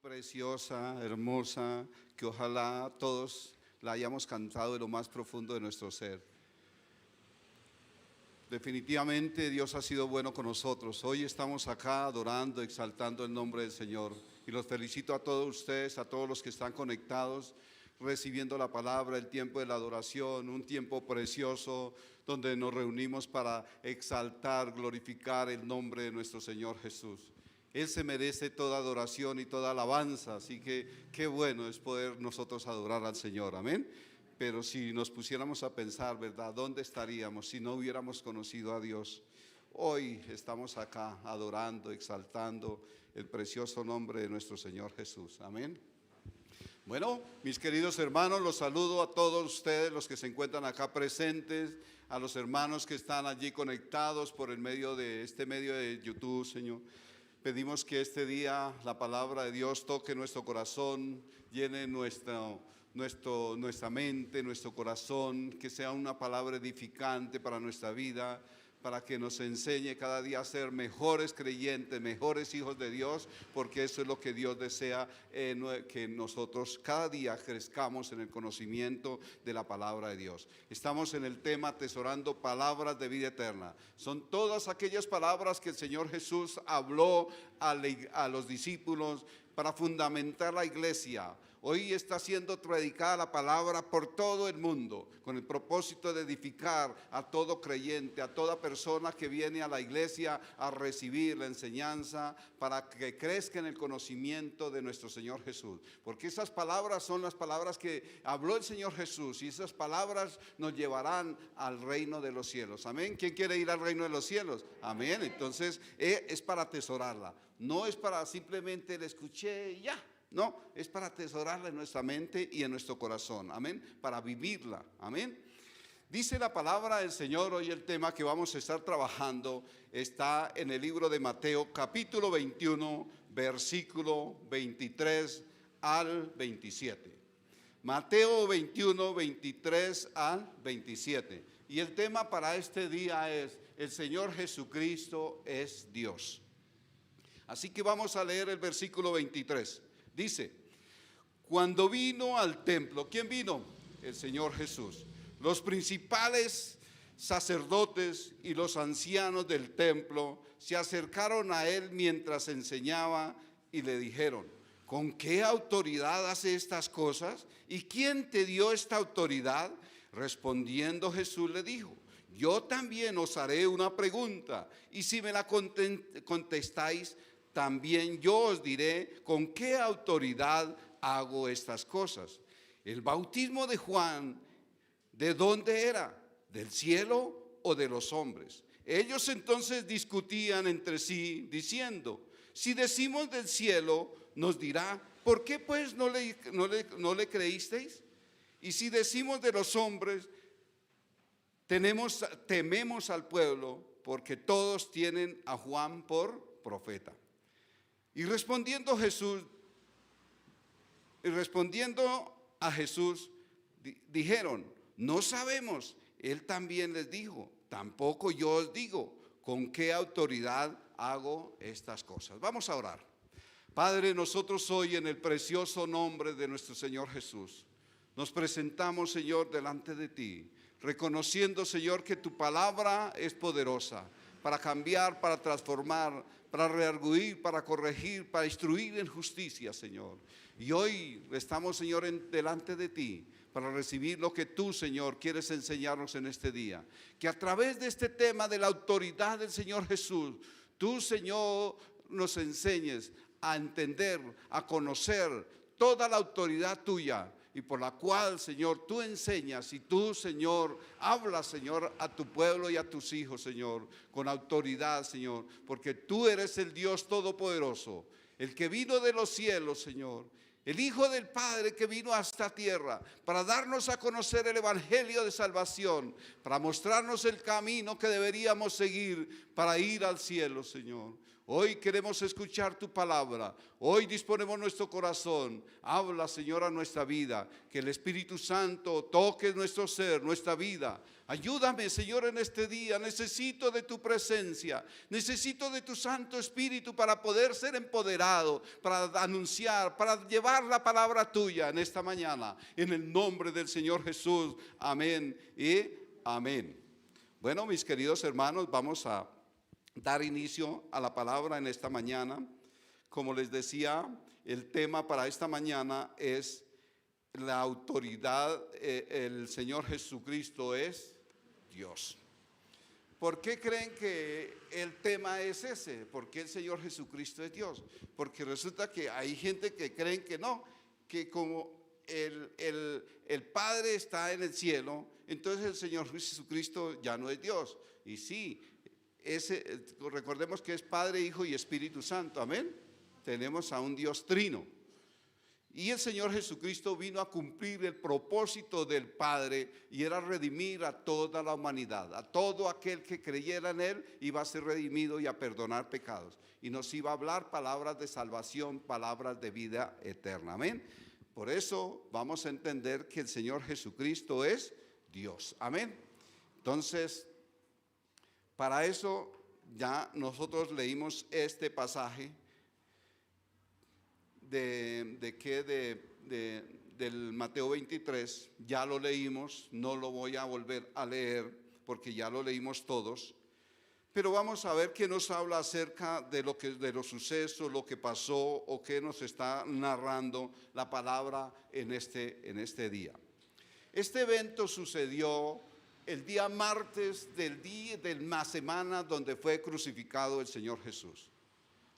Preciosa, hermosa, que ojalá todos la hayamos cantado de lo más profundo de nuestro ser. Definitivamente Dios ha sido bueno con nosotros. Hoy estamos acá adorando, exaltando el nombre del Señor. Y los felicito a todos ustedes, a todos los que están conectados, recibiendo la palabra, el tiempo de la adoración, un tiempo precioso donde nos reunimos para exaltar, glorificar el nombre de nuestro Señor Jesús. Él se merece toda adoración y toda alabanza, así que qué bueno es poder nosotros adorar al Señor, amén. Pero si nos pusiéramos a pensar, ¿verdad? ¿Dónde estaríamos si no hubiéramos conocido a Dios? Hoy estamos acá adorando, exaltando el precioso nombre de nuestro Señor Jesús, amén. Bueno, mis queridos hermanos, los saludo a todos ustedes, los que se encuentran acá presentes, a los hermanos que están allí conectados por el medio de medio de YouTube, Señor. Pedimos que este día la palabra de Dios toque nuestro corazón, llene nuestra mente, nuestro corazón, que sea una palabra edificante para nuestra vida, para que nos enseñe cada día a ser mejores creyentes, mejores hijos de Dios, porque eso es lo que Dios desea, que nosotros cada día crezcamos en el conocimiento de la palabra de Dios. Estamos en el tema atesorando palabras de vida eterna. Son todas aquellas palabras que el Señor Jesús habló a los discípulos para fundamentar la iglesia. Hoy está siendo predicada la palabra por todo el mundo con el propósito de edificar a todo creyente, a toda persona que viene a la iglesia a recibir la enseñanza para que crezca en el conocimiento de nuestro Señor Jesús. Porque esas palabras son las palabras que habló el Señor Jesús y esas palabras nos llevarán al reino de los cielos. Amén. ¿Quién quiere ir al reino de los cielos? Amén. Entonces es para atesorarla. No es para simplemente la escuché y ya. No, es para atesorarla en nuestra mente y en nuestro corazón, amén, para vivirla, amén. Dice la palabra del Señor, hoy el tema que vamos a estar trabajando está en el libro de Mateo, capítulo 21, versículo 23 al 27. Mateo 21, 23 al 27. Y el tema para este día es: el Señor Jesucristo es Dios. Así que vamos a leer el versículo 23. Dice: cuando vino al templo, ¿quién vino? El Señor Jesús. Los principales sacerdotes y los ancianos del templo se acercaron a él mientras enseñaba y le dijeron: ¿con qué autoridad hace estas cosas? ¿Y quién te dio esta autoridad? Respondiendo Jesús le dijo: yo también os haré una pregunta, y si me la contestáis, también yo os diré con qué autoridad hago estas cosas. El bautismo de Juan, ¿de dónde era? ¿Del cielo o de los hombres? Ellos entonces discutían entre sí, diciendo: si decimos del cielo, nos dirá, ¿por qué pues no le creísteis? Y si decimos de los hombres, tememos al pueblo, porque todos tienen a Juan por profeta. Y respondiendo a Jesús, dijeron: no sabemos. Él también les dijo: tampoco yo os digo con qué autoridad hago estas cosas. Vamos a orar. Padre, nosotros hoy en el precioso nombre de nuestro Señor Jesús, nos presentamos, Señor, delante de ti, reconociendo, Señor, que tu palabra es poderosa para cambiar, para transformar, para redarguir, para corregir, para instruir en justicia, Señor. Y hoy estamos, Señor, delante de ti para recibir lo que tú, Señor, quieres enseñarnos en este día. Que a través de este tema de la autoridad del Señor Jesús, tú, Señor, nos enseñes a entender, a conocer toda la autoridad tuya, y por la cual, Señor, tú enseñas y tú, Señor, hablas, Señor, a tu pueblo y a tus hijos, Señor, con autoridad, Señor, porque tú eres el Dios todopoderoso, el que vino de los cielos, Señor, el Hijo del Padre que vino a esta tierra para darnos a conocer el evangelio de salvación, para mostrarnos el camino que deberíamos seguir para ir al cielo, Señor. Hoy queremos escuchar tu palabra. Hoy disponemos nuestro corazón. Habla, Señor, a nuestra vida. Que el Espíritu Santo toque nuestro ser, nuestra vida. Ayúdame, Señor, en este día. Necesito de tu presencia. Necesito de tu Santo Espíritu para poder ser empoderado, para anunciar, para llevar la palabra tuya en esta mañana. En el nombre del Señor Jesús. Amén y amén. Bueno, mis queridos hermanos, vamos a dar inicio a la palabra en esta mañana. Como les decía, el tema para esta mañana es la autoridad. El Señor Jesucristo es Dios. ¿Por qué creen que el tema es ese? ¿Por qué el Señor Jesucristo es Dios? Porque resulta que hay gente que creen que no, que como el Padre está en el cielo, entonces el Señor Jesucristo ya no es Dios. Y sí, recordemos que es Padre, Hijo y Espíritu Santo, amén. Tenemos a un Dios trino. Y el Señor Jesucristo vino a cumplir el propósito del Padre, y era redimir a toda la humanidad. A todo aquel que creyera en Él iba a ser redimido y a perdonar pecados. Y nos iba a hablar palabras de salvación, palabras de vida eterna, amén. Por eso vamos a entender que el Señor Jesucristo es Dios, amén. Entonces, para eso ya nosotros leímos este pasaje del Mateo 23, ya lo leímos, no lo voy a volver a leer porque ya lo leímos todos, pero vamos a ver qué nos habla acerca de los sucesos, lo que pasó o qué nos está narrando la palabra en este día. Este evento sucedió el día martes de la semana donde fue crucificado el Señor Jesús.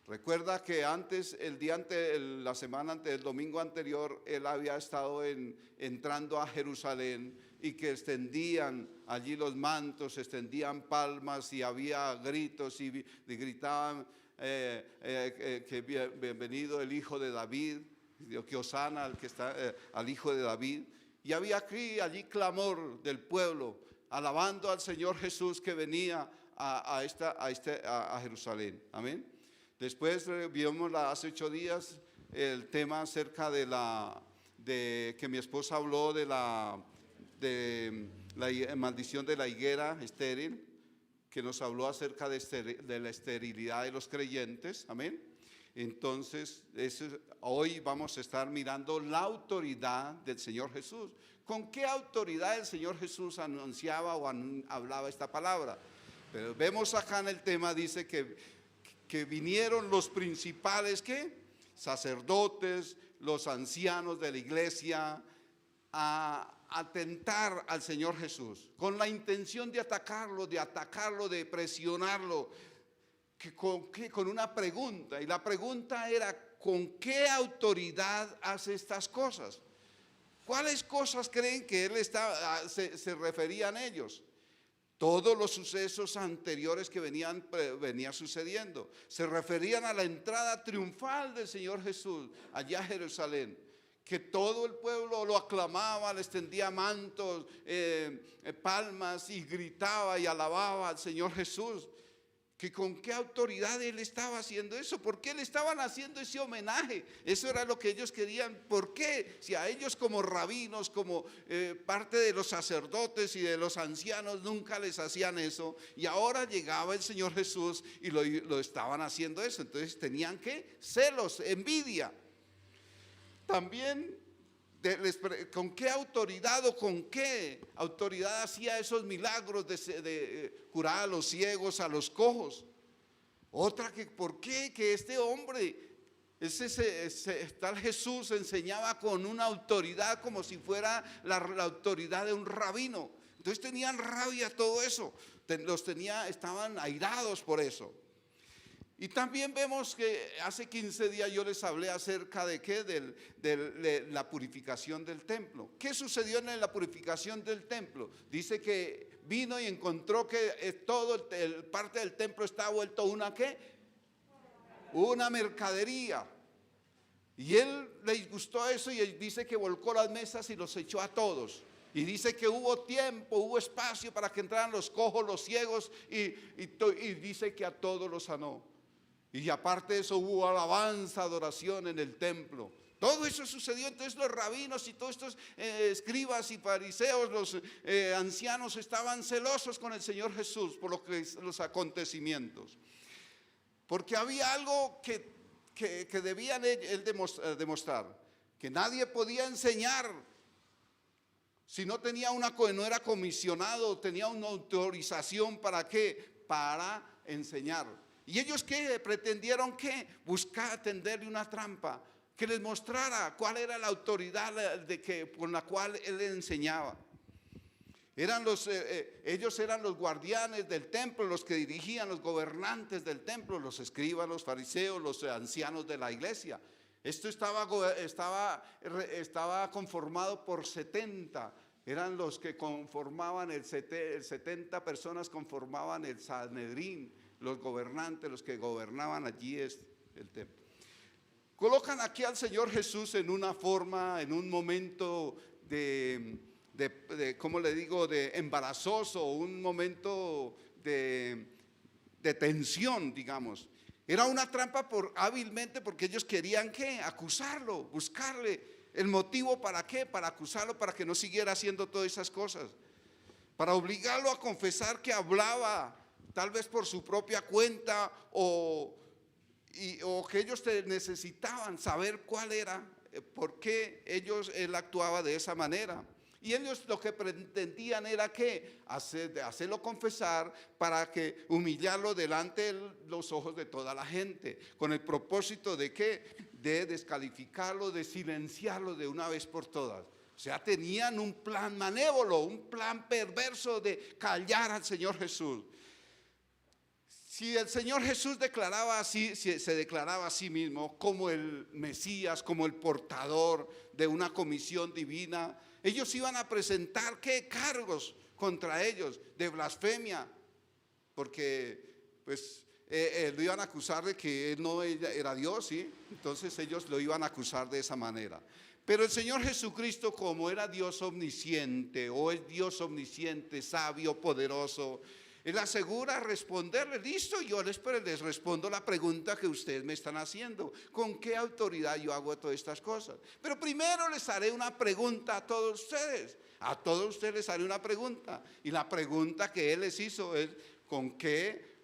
Recuerda que la semana antes, el domingo anterior, Él había estado entrando a Jerusalén, y que extendían allí los mantos, extendían palmas y había gritos y gritaban que bienvenido el Hijo de David, que Hosana al Hijo de David. Y había allí clamor del pueblo, alabando al Señor Jesús que venía a Jerusalén. Amén. Después vimos hace 8 días el tema acerca de que mi esposa habló de la maldición de la higuera estéril, que nos habló acerca de la esterilidad de los creyentes. Amén. Entonces, hoy vamos a estar mirando la autoridad del Señor Jesús. ¿Con qué autoridad el Señor Jesús anunciaba o hablaba esta palabra? Pero vemos acá en el tema, dice que vinieron los principales sacerdotes, los ancianos de la iglesia, a atentar al Señor Jesús con la intención de atacarlo, de presionarlo, con una pregunta. Y la pregunta era: ¿con qué autoridad hace estas cosas? ¿Cuáles cosas creen que él se referían a ellos? Todos los sucesos anteriores que venía sucediendo se referían a la entrada triunfal del Señor Jesús allá a Jerusalén, que todo el pueblo lo aclamaba, le extendía mantos, palmas, y gritaba y alababa al Señor Jesús. Que con qué autoridad él estaba haciendo eso, por qué le estaban haciendo ese homenaje. Eso era lo que ellos querían. ¿Por qué? Si a ellos como rabinos, como parte de los sacerdotes y de los ancianos, nunca les hacían eso, y ahora llegaba el Señor Jesús y lo estaban haciendo eso. Entonces tenían celos, envidia. También ¿con qué autoridad o con qué autoridad hacía esos milagros de curar a los ciegos, a los cojos? Otra, ¿por qué? Que este hombre, tal Jesús, enseñaba con una autoridad como si fuera la autoridad de un rabino. Entonces tenían rabia todo eso, estaban airados por eso. Y también vemos que hace 15 días yo les hablé acerca de la purificación del templo. ¿Qué sucedió en la purificación del templo? Dice que vino y encontró que todo parte del templo está vuelto una mercadería. Y él les gustó eso, y dice que volcó las mesas y los echó a todos. Y dice que hubo tiempo, hubo espacio para que entraran los cojos, los ciegos, y dice que a todos los sanó. Y aparte de eso hubo alabanza, adoración en el templo. Todo eso sucedió. Entonces los rabinos y todos estos escribas y fariseos, los ancianos, estaban celosos con el Señor Jesús por los acontecimientos. Porque había algo que debían él demostrar, que nadie podía enseñar si no tenía no era comisionado, tenía una autorización. ¿Para qué? Para enseñar. Y ellos ¿qué? Pretendieron ¿qué? Buscar tenderle una trampa que les mostrara cuál era la autoridad con la cual él enseñaba. Ellos eran los guardianes del templo, los que dirigían, los gobernantes del templo, los escribas, los fariseos, los ancianos de la iglesia. Esto estaba conformado por 70. Eran los que conformaban 70 personas conformaban el Sanedrín, los gobernantes, los que gobernaban allí el templo. Colocan aquí al Señor Jesús en una forma, en un momento ¿cómo le digo?, de embarazoso, un momento de tensión, digamos. Era una trampa hábilmente porque ellos querían ¿qué? Acusarlo, buscarle el motivo para qué, para acusarlo, para que no siguiera haciendo todas esas cosas, para obligarlo a confesar que hablaba tal vez por su propia cuenta o que ellos necesitaban saber cuál era, por qué él actuaba de esa manera. Y ellos lo que pretendían era que hacerlo confesar para que humillarlo delante de los ojos de toda la gente, con el propósito de ¿qué? De descalificarlo, de silenciarlo de una vez por todas. O sea, tenían un plan malévolo, un plan perverso de callar al Señor Jesús. Si el Señor Jesús se declaraba a sí mismo como el Mesías, como el portador de una comisión divina, ellos iban a presentar ¿qué? Cargos contra ellos de blasfemia, porque pues lo iban a acusar de que él no era Dios, ¿sí? Entonces ellos lo iban a acusar de esa manera. Pero el Señor Jesucristo, como era Dios omnisciente, o es Dios omnisciente, sabio, poderoso, él asegura responderle: listo, yo les respondo la pregunta que ustedes me están haciendo. ¿Con qué autoridad yo hago todas estas cosas? Pero primero les haré una pregunta a todos ustedes. A todos ustedes les haré una pregunta. Y la pregunta que él les hizo es: ¿con qué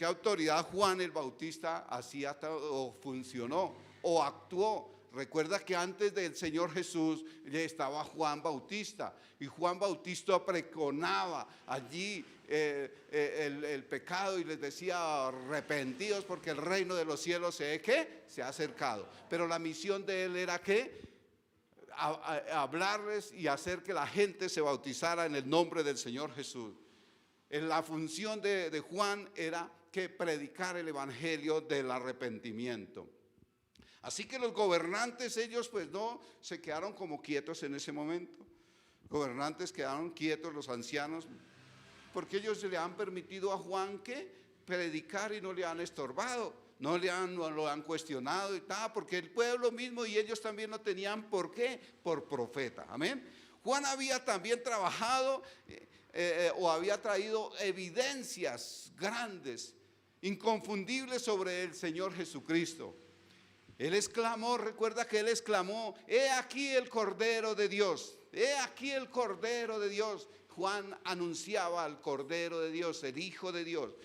autoridad Juan el Bautista hacía o funcionó o actuó? Recuerda que antes del Señor Jesús ya estaba Juan Bautista, y Juan Bautista pregonaba allí el pecado y les decía: arrepentidos porque el reino de los cielos se ha acercado. Pero la misión de él era ¿qué? Hablarles y hacer que la gente se bautizara en el nombre del Señor Jesús. La función de Juan era que predicar el evangelio del arrepentimiento. Así que los gobernantes, ellos pues no se quedaron como quietos en ese momento. Gobernantes quedaron quietos, los ancianos, porque ellos le han permitido a Juan que predicar y no le han estorbado, no lo han cuestionado y tal, porque el pueblo mismo y ellos también lo tenían. ¿Por qué? Por profeta. Amén. Juan había también trabajado o había traído evidencias grandes, inconfundibles sobre el Señor Jesucristo. Él exclamó, recuerda que él exclamó: he aquí el Cordero de Dios, he aquí el Cordero de Dios. Juan anunciaba al Cordero de Dios, el Hijo de Dios.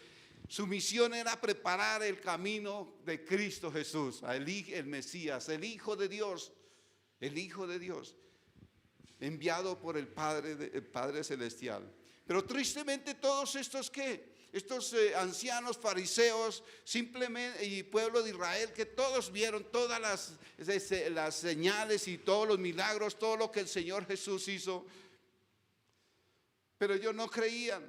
Su misión era preparar el camino de Cristo Jesús, el Mesías, el Hijo de Dios, enviado por el Padre Celestial. Pero tristemente todos estos estos ancianos fariseos simplemente, y pueblo de Israel, que todos vieron todas las señales y todos los milagros, todo lo que el Señor Jesús hizo, pero ellos no creían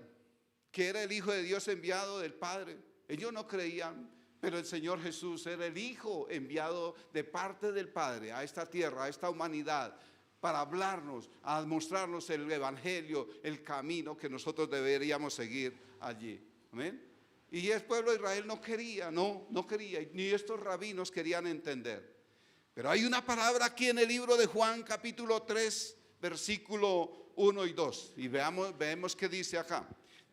que era el Hijo de Dios enviado del Padre. Ellos no creían, pero el Señor Jesús era el Hijo enviado de parte del Padre a esta tierra, a esta humanidad, para hablarnos, a mostrarnos el evangelio, el camino que nosotros deberíamos seguir allí. Amén. Y el pueblo de Israel no quería, ni estos rabinos querían entender. Pero hay una palabra aquí en el libro de Juan, capítulo 3, versículo 1 y 2. Y vemos qué dice acá.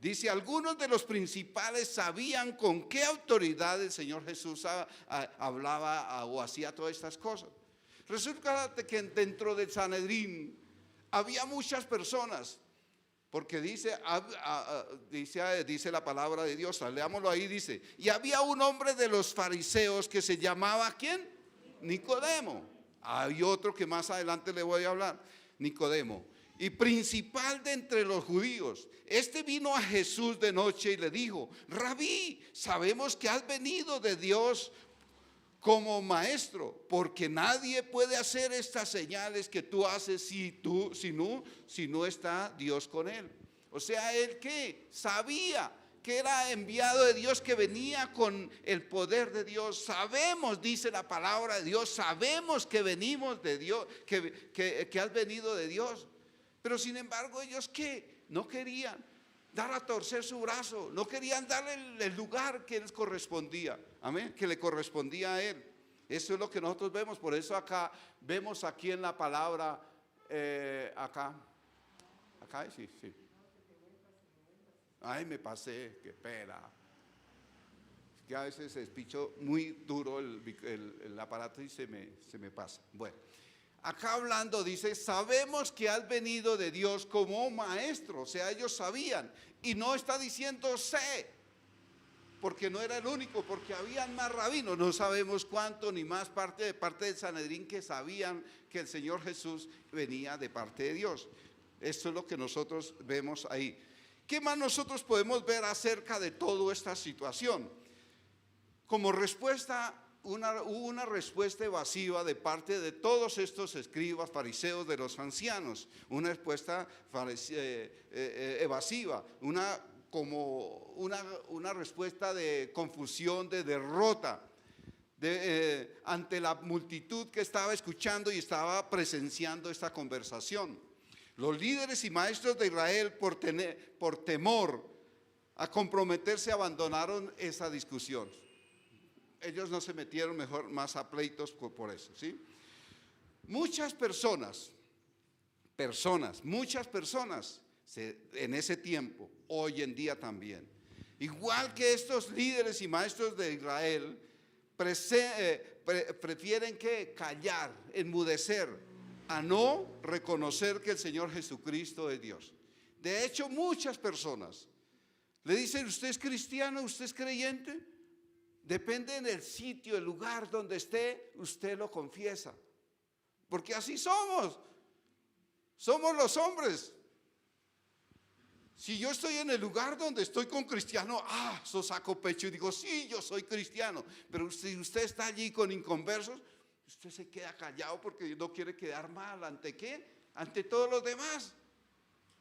Dice, algunos de los principales sabían con qué autoridad el Señor Jesús hablaba o hacía todas estas cosas. Resulta que dentro del Sanedrín había muchas personas, porque dice la palabra de Dios, leámoslo ahí, dice, y había un hombre de los fariseos que se llamaba, ¿quién? Nicodemo. Hay otro que más adelante le voy a hablar, Nicodemo, y principal de entre los judíos. Este vino a Jesús de noche y le dijo, Rabí, sabemos que has venido de Dios como maestro, porque nadie puede hacer estas señales que tú haces si no está Dios con él. O sea, él que sabía que era enviado de Dios, que venía con el poder de Dios. Sabemos, dice la palabra de Dios, sabemos que venimos de Dios, que has venido de Dios. Pero sin embargo, ellos que no querían dar a torcer su brazo, no querían darle el lugar que les correspondía, amén, que le correspondía a él. Eso es lo que nosotros vemos. Por eso acá vemos aquí en la palabra, acá, sí. Ay, me pasé, qué pena. Que a veces despicho muy duro el aparato y se me pasa. Bueno, acá hablando dice, sabemos que has venido de Dios como maestro. O sea, ellos sabían. Y no está diciendo sé, porque no era el único, porque habían más rabinos. No sabemos cuánto, ni más parte del Sanedrín que sabían que el Señor Jesús venía de parte de Dios. Esto es lo que nosotros vemos ahí. ¿Qué más nosotros podemos ver acerca de toda esta situación? Como respuesta, hubo una respuesta evasiva de parte de todos estos escribas, fariseos, de los ancianos. Una respuesta evasiva, una respuesta de confusión, de derrota, ante la multitud que estaba escuchando y estaba presenciando esta conversación. Los líderes y maestros de Israel, por temor a comprometerse, abandonaron esa discusión. Ellos no se metieron más a pleitos por eso, ¿sí? Muchas personas en ese tiempo, hoy en día también, igual que estos líderes y maestros de Israel, prefieren callar, enmudecer, a no reconocer que el Señor Jesucristo es Dios. De hecho, muchas personas le dicen, ¿usted es cristiano? ¿Usted es creyente? Depende del sitio, el lugar donde esté, usted lo confiesa. Porque así somos los hombres. Si yo estoy en el lugar donde estoy con cristiano, eso saco pecho y digo, sí, yo soy cristiano. Pero si usted está allí con inconversos, usted se queda callado porque no quiere quedar mal. ¿Ante qué? Ante todos los demás.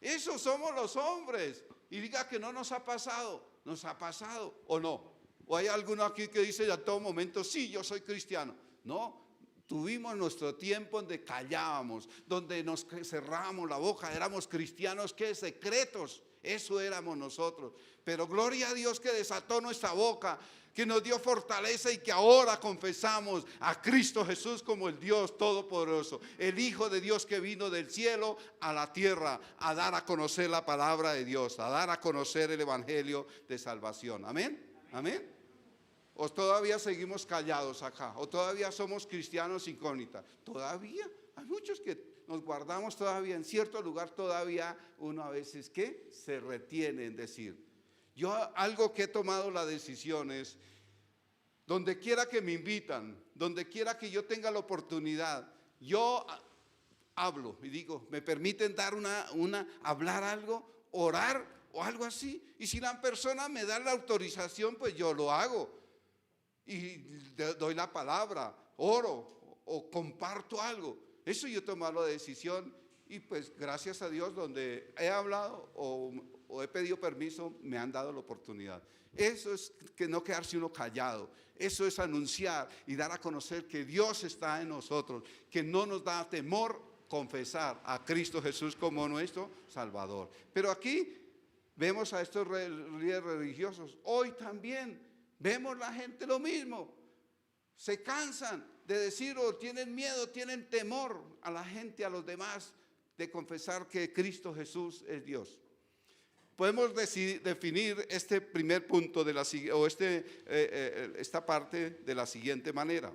Eso somos los hombres. Y diga que no nos ha pasado. ¿Nos ha pasado o no? ¿O hay alguno aquí que dice a todo momento, sí, yo soy cristiano? No, tuvimos nuestro tiempo donde callábamos, donde nos cerrábamos la boca. Éramos cristianos, ¿qué? Secretos. Eso éramos nosotros. Pero gloria a Dios que desató nuestra boca, que nos dio fortaleza y que ahora confesamos a Cristo Jesús como el Dios Todopoderoso, el Hijo de Dios que vino del cielo a la tierra a dar a conocer la palabra de Dios, a dar a conocer el Evangelio de salvación. Amén, amén. ¿O todavía seguimos callados acá? ¿O todavía somos cristianos incógnitas? Todavía hay muchos que nos guardamos todavía en cierto lugar, todavía uno a veces que se retiene en decir. Yo algo que he tomado la decisión es, donde quiera que me invitan, donde quiera que yo tenga la oportunidad, yo hablo y digo, ¿me permiten dar hablar algo, orar o algo así? Y si la persona me da la autorización, pues yo lo hago y doy la palabra, oro o comparto algo. Eso yo he tomado la decisión y pues gracias a Dios donde he hablado o he pedido permiso, me han dado la oportunidad. Eso es que no quedarse uno callado. Eso es anunciar y dar a conocer que Dios está en nosotros, que no nos da temor confesar a Cristo Jesús como nuestro Salvador. Pero aquí vemos a estos líderes religiosos. Hoy también vemos la gente lo mismo. Se cansan de decir o tienen miedo, tienen temor a la gente, a los demás, de confesar que Cristo Jesús es Dios. podemos definir este primer punto de esta parte de la siguiente manera.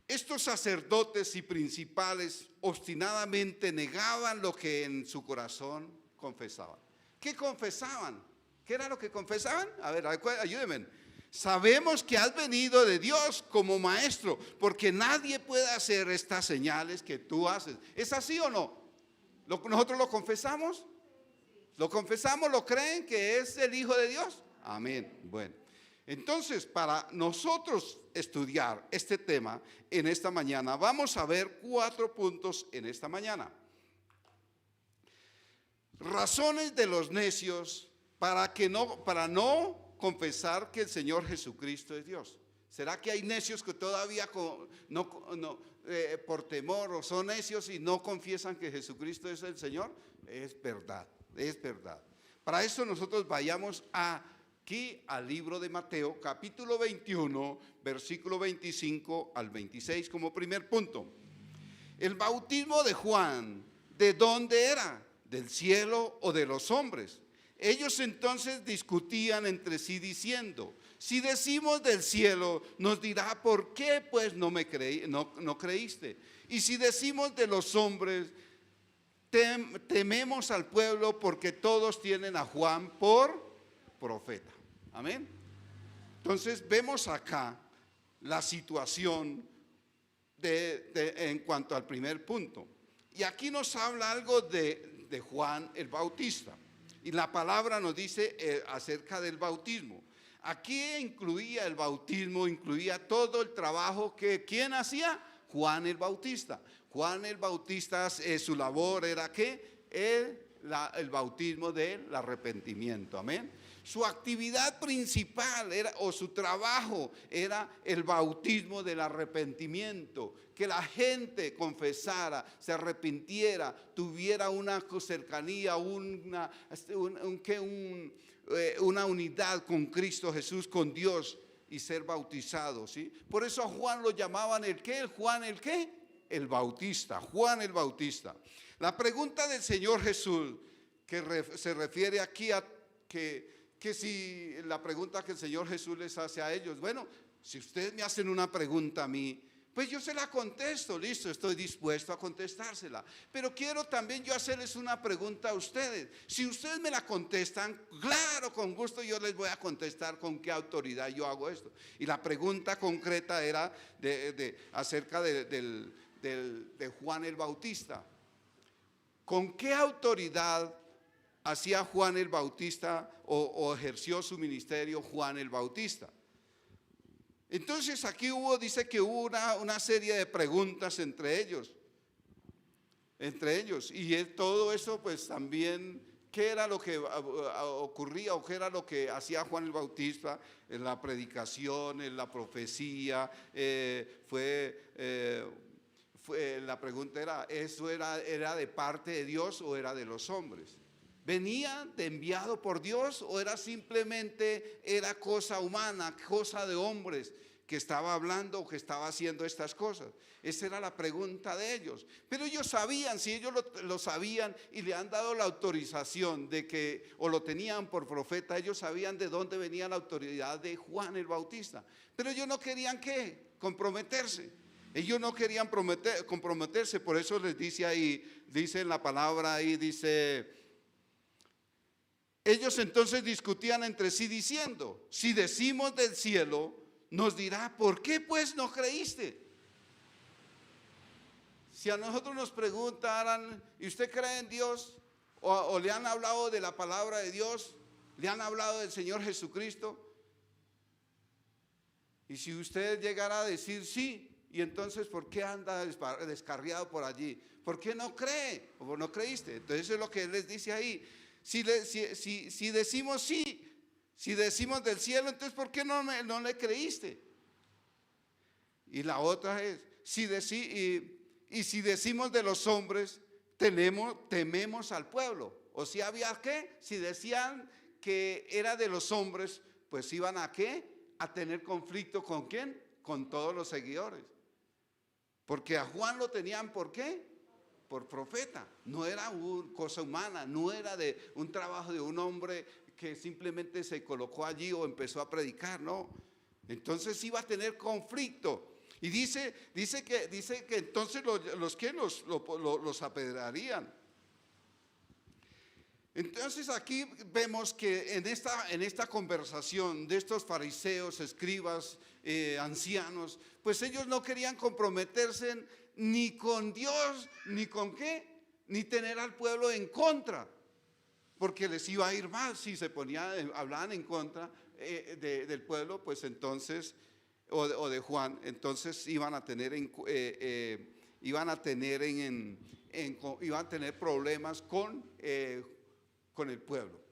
Estos sacerdotes y principales obstinadamente negaban lo que en su corazón confesaban. ¿Qué confesaban? ¿Qué era lo que confesaban? A ver, ayúdenme. Sabemos que has venido de Dios como maestro, porque nadie puede hacer estas señales que tú haces. ¿Es así o no? ¿Nosotros lo confesamos? ¿Lo confesamos? ¿Lo creen que es el Hijo de Dios? Amén. Bueno, entonces para nosotros estudiar este tema en esta mañana, vamos a ver 4 puntos en esta mañana. Razones de los necios para no confesar que el Señor Jesucristo es Dios. ¿Será que hay necios que todavía por temor o son necios y no confiesan que Jesucristo es el Señor? Es verdad, es verdad. Para eso nosotros vayamos aquí al libro de Mateo, capítulo 21, versículo 25 al 26 como primer punto. El bautismo de Juan, ¿de dónde era? ¿Del cielo o de los hombres? Ellos entonces discutían entre sí diciendo: si decimos del cielo, nos dirá, ¿por qué pues no creíste? Y si decimos de los hombres, tememos al pueblo porque todos tienen a Juan por profeta. Amén. Entonces vemos acá la situación en cuanto al primer punto. Y aquí nos habla algo de Juan el Bautista. Y la palabra nos dice acerca del bautismo. Aquí incluía el bautismo, incluía todo el trabajo que ¿quién hacía? Juan el Bautista. Juan el Bautista, su labor era ¿qué? El bautismo del arrepentimiento. Amén. Su actividad principal su trabajo era el bautismo del arrepentimiento, que la gente confesara, se arrepintiera, tuviera una cercanía, una unidad con Cristo Jesús, con Dios, y ser bautizado, ¿sí? Por eso a Juan lo llamaban el Bautista, Juan el Bautista. La pregunta del Señor Jesús, que se refiere aquí a que si la pregunta que el Señor Jesús les hace a ellos, bueno, si ustedes me hacen una pregunta a mí, pues yo se la contesto, listo, estoy dispuesto a contestársela. Pero quiero también yo hacerles una pregunta a ustedes. Si ustedes me la contestan, claro, con gusto yo les voy a contestar con qué autoridad yo hago esto. Y la pregunta concreta era acerca de Juan el Bautista. ¿Con qué autoridad hacía Juan el Bautista o ejerció su ministerio Juan el Bautista? Entonces aquí dice que hubo una serie de preguntas entre ellos. Y todo eso pues también, ¿qué era lo que ocurría o qué era lo que hacía Juan el Bautista? En la predicación, en la profecía, la pregunta era, ¿eso era de parte de Dios o era de los hombres? ¿Venía de enviado por Dios o era simplemente cosa humana, cosa de hombres que estaba hablando o que estaba haciendo estas cosas? Esa era la pregunta de ellos. Pero ellos sabían, si ellos lo sabían y le han dado la autorización o lo tenían por profeta, ellos sabían de dónde venía la autoridad de Juan el Bautista. Pero ellos no querían comprometerse. Ellos no querían comprometerse, por eso les dice ahí, dice en la palabra ahí, dice: ellos entonces discutían entre sí diciendo: si decimos del cielo, nos dirá, ¿por qué pues no creíste? Si a nosotros nos preguntaran, ¿y usted cree en Dios? O le han hablado de la palabra de Dios, le han hablado del Señor Jesucristo, y si usted llegara a decir sí, y entonces ¿por qué anda descarriado por allí? ¿Por qué no cree o no creíste? Entonces eso es lo que él les dice ahí. Si decimos sí, si decimos del cielo, entonces ¿por qué no le creíste? Y la otra es, si decimos de los hombres, tememos al pueblo. O si había ¿qué? Si decían que era de los hombres, pues iban a ¿qué? A tener conflicto ¿con quién? Con todos los seguidores. Porque a Juan lo tenían ¿por qué? por profeta. No era una cosa humana, no era de un trabajo de un hombre que simplemente se colocó allí o empezó a predicar, no. Entonces iba a tener conflicto. Y dice que entonces los apedrearían. Entonces aquí vemos que en esta conversación de estos fariseos, escribas, ancianos, pues ellos no querían comprometerse ni con Dios, ni con qué, ni tener al pueblo en contra, porque les iba a ir mal si se hablaban en contra del pueblo, pues entonces, o de Juan, entonces iban a tener problemas con el pueblo.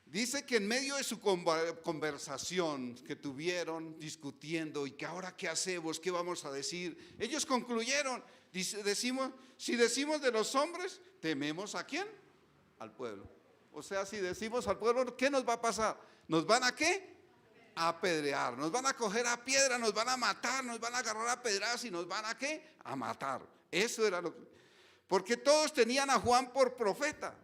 Dice que en medio de su conversación que tuvieron discutiendo y que ahora qué hacemos, qué vamos a decir, ellos concluyeron, si decimos de los hombres, tememos ¿a quién? Al pueblo. O sea, si decimos al pueblo, ¿qué nos va a pasar? ¿Nos van a qué? A apedrear, nos van a coger a piedra, nos van a matar, nos van a agarrar a pedradas y nos van a qué? A matar. Eso era lo que... Porque todos tenían a Juan por profeta.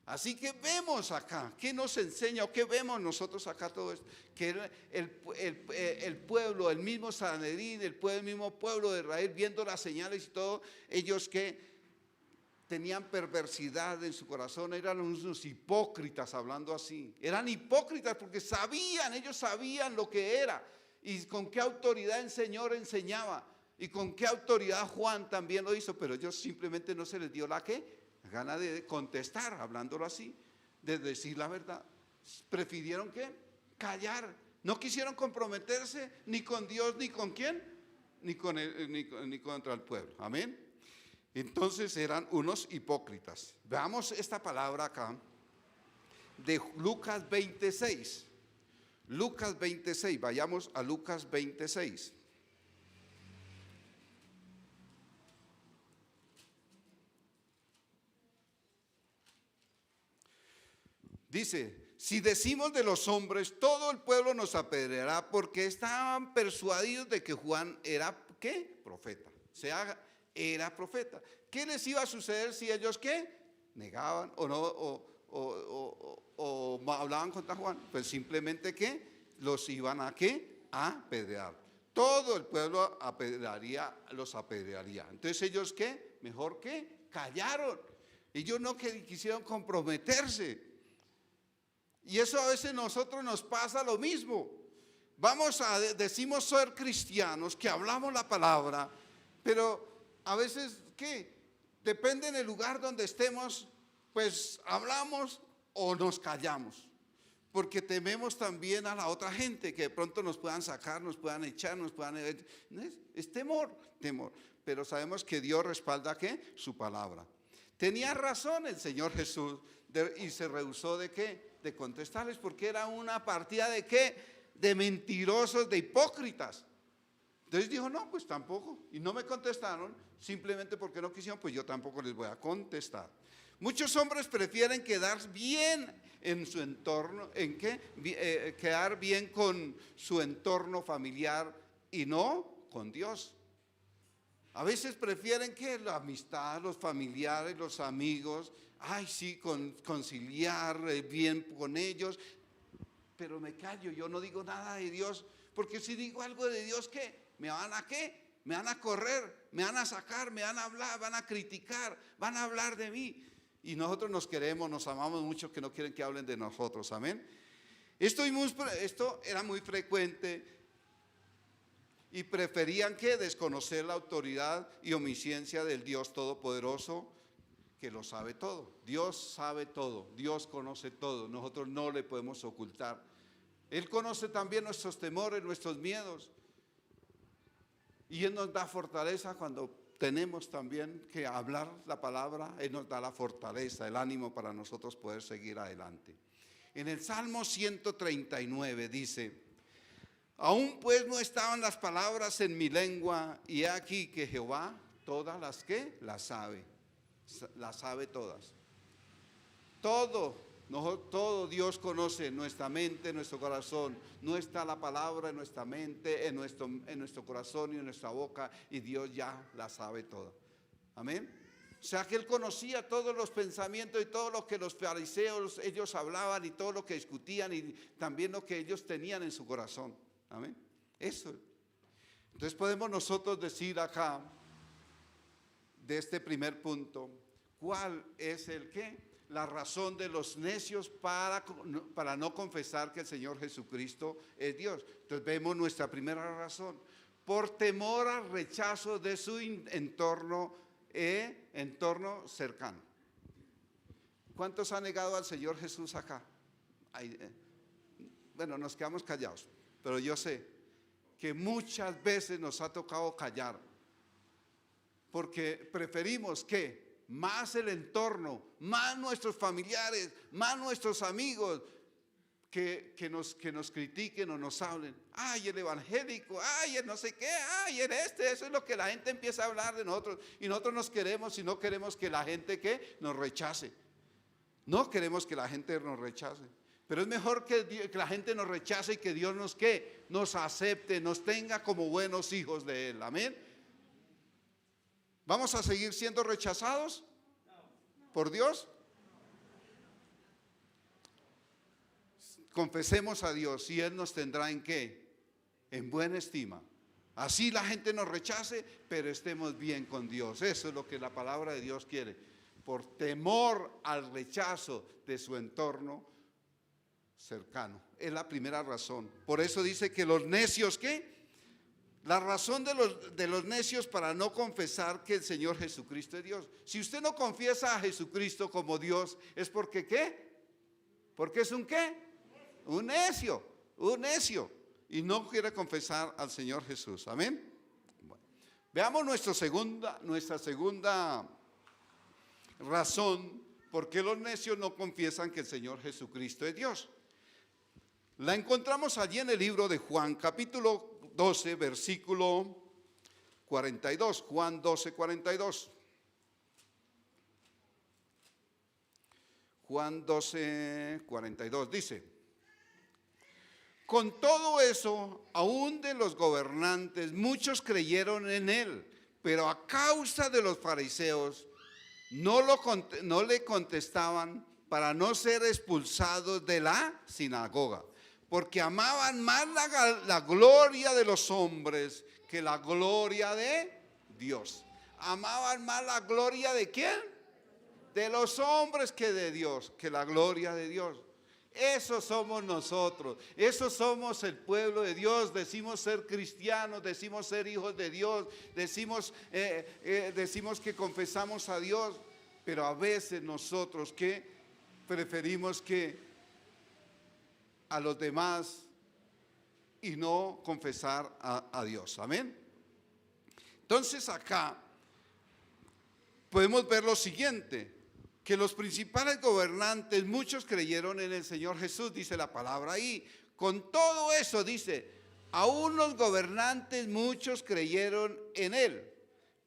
Así que vemos acá, ¿qué nos enseña o qué vemos nosotros acá todo esto? Que el pueblo, el mismo Sanedrín, el mismo pueblo de Israel, viendo las señales y todo, ellos que tenían perversidad en su corazón, eran unos hipócritas hablando así. Eran hipócritas porque ellos sabían lo que era y con qué autoridad el Señor enseñaba y con qué autoridad Juan también lo hizo, pero ellos simplemente no se les dio la gana de contestar, hablándolo así, de decir la verdad. Prefirieron ¿qué? Callar. No quisieron comprometerse ni con Dios, ni con quién, ni contra el pueblo. Amén. Entonces eran unos hipócritas. Veamos esta palabra acá de Lucas 26. Lucas 26, vayamos a Lucas 26. Dice, si decimos de los hombres, todo el pueblo nos apedreará porque estaban persuadidos de que Juan era, ¿qué? Profeta. Era profeta. ¿Qué les iba a suceder si ellos, qué? Negaban o no, o hablaban contra Juan. Pues simplemente, ¿qué? Los iban a, ¿qué? A apedrear. Todo el pueblo los apedrearía. Entonces ellos, ¿qué? Mejor que callaron. Ellos no quisieron comprometerse. Y eso a veces nosotros nos pasa lo mismo. Decimos ser cristianos, que hablamos la palabra, pero a veces, ¿qué? Depende del lugar donde estemos, pues hablamos o nos callamos. Porque tememos también a la otra gente, que de pronto nos puedan sacar, nos puedan echar, es temor. Pero sabemos que Dios respalda, ¿qué? Su palabra. Tenía razón el Señor Jesús y se rehusó ¿de qué? De contestarles, porque era una partida ¿de qué? De mentirosos, de hipócritas. Entonces dijo, no, pues tampoco. Y no me contestaron, simplemente porque no quisieron, pues yo tampoco les voy a contestar. Muchos hombres prefieren quedar bien en su entorno, quedar bien con su entorno familiar y no con Dios. A veces prefieren que la amistad, los familiares, los amigos, conciliar bien con ellos, pero me callo, yo no digo nada de Dios, porque si digo algo de Dios, ¿qué? ¿Me van a qué? Me van a correr, me van a sacar, me van a hablar, van a criticar, van a hablar de mí. Y nosotros nos queremos, nos amamos mucho, que no quieren que hablen de nosotros, amén. Esto era muy frecuente y preferían que desconocer la autoridad y omnisciencia del Dios Todopoderoso, que lo sabe todo. Dios sabe todo, Dios conoce todo, nosotros no le podemos ocultar. Él conoce también nuestros temores, nuestros miedos. Y Él nos da fortaleza cuando tenemos también que hablar la palabra. Él nos da la fortaleza, el ánimo para nosotros poder seguir adelante. En el Salmo 139 dice, aún pues no estaban las palabras en mi lengua, y he aquí que Jehová todas las que las sabe todas. Todo Dios conoce nuestra mente, nuestro corazón. No está la palabra en nuestra mente, en nuestro corazón y en nuestra boca, y Dios ya la sabe toda. Amén. O sea que él conocía todos los pensamientos y todo lo que los fariseos ellos hablaban y todo lo que discutían y también lo que ellos tenían en su corazón. Amén. Eso. Entonces podemos nosotros decir acá, de este primer punto, ¿cuál es el qué? La razón de los necios para no confesar que el Señor Jesucristo es Dios. Entonces vemos nuestra primera razón, por temor al rechazo de su entorno cercano. ¿Cuántos han negado al Señor Jesús acá? Bueno, nos quedamos callados, pero yo sé que muchas veces nos ha tocado callar, porque preferimos que más el entorno, más nuestros familiares, más nuestros amigos, que nos critiquen o nos hablen. Ay, el evangélico, ay, el no sé qué, ay, el eso es lo que la gente empieza a hablar de nosotros. Y nosotros nos queremos y no queremos que la gente ¿qué? Nos rechace. No queremos que la gente nos rechace. Pero es mejor que la gente nos rechace y que Dios nos ¿qué? Nos acepte, nos tenga como buenos hijos de Él. Amén. ¿Vamos a seguir siendo rechazados por Dios? Confesemos a Dios y Él nos tendrá ¿en qué? En buena estima. Así la gente nos rechace, pero estemos bien con Dios. Eso es lo que la palabra de Dios quiere. Por temor al rechazo de su entorno cercano. Es la primera razón. Por eso dice que los necios, ¿qué? La razón de los necios para no confesar que el Señor Jesucristo es Dios. Si usted no confiesa a Jesucristo como Dios, ¿es porque qué? Porque es un ¿qué? Un necio, y no quiere confesar al Señor Jesús. Amén. Bueno, veamos nuestra segunda razón por qué los necios no confiesan que el Señor Jesucristo es Dios. La encontramos allí en el libro de Juan, capítulo 12, versículo 42. Juan 12, 42. Juan 12, 42 dice: con todo eso, aún de los gobernantes, muchos creyeron en él, pero a causa de los fariseos no le contestaban para no ser expulsados de la sinagoga, porque amaban más la gloria de los hombres que la gloria de Dios. Amaban más la gloria de ¿quién? De los hombres que de Dios, que la gloria de Dios. Eso somos nosotros, eso somos el pueblo de Dios. Decimos ser cristianos, decimos ser hijos de Dios, decimos que confesamos a Dios, pero a veces nosotros que preferimos que a los demás y no confesar a Dios. Amén. Entonces acá podemos ver lo siguiente, que los principales gobernantes, muchos creyeron en el Señor Jesús, dice la palabra ahí. Con todo eso dice, aún los gobernantes muchos creyeron en él,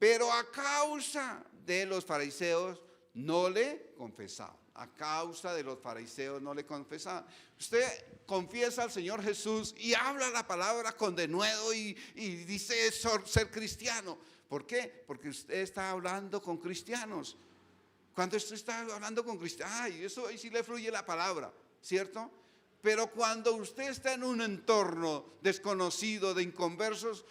pero a causa de los fariseos no le confesaban. A causa de los fariseos no le confesaban. Usted confiesa al Señor Jesús y habla la palabra con denuedo y dice ser cristiano. ¿Por qué? Porque usted está hablando con cristianos. Cuando usted está hablando con cristianos, ay, eso ahí sí le fluye la palabra, ¿cierto? Pero cuando usted está en un entorno desconocido de inconversos,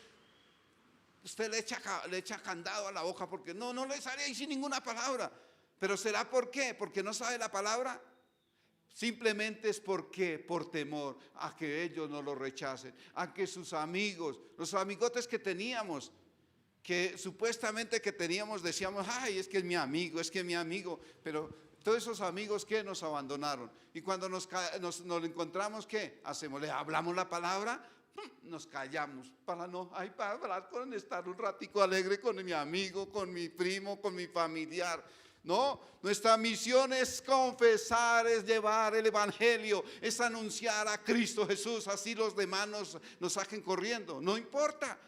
usted le echa candado a la boca porque no le sale ahí sin ninguna palabra. Pero ¿será por qué? ¿Porque no sabe la palabra? Simplemente es porque por temor a que ellos no lo rechacen, a que sus amigos, los amigotes que teníamos, que supuestamente que teníamos, decíamos, ay, es que es mi amigo, pero todos esos amigos que nos abandonaron. Y cuando nos encontramos, ¿qué hacemos? ¿Le hablamos la palabra? Nos callamos para hablar estar un ratico alegre con mi amigo, con mi primo, con mi familiar. No, nuestra misión es confesar, es llevar el evangelio, es anunciar a Cristo Jesús, así los demás nos saquen corriendo, no importa.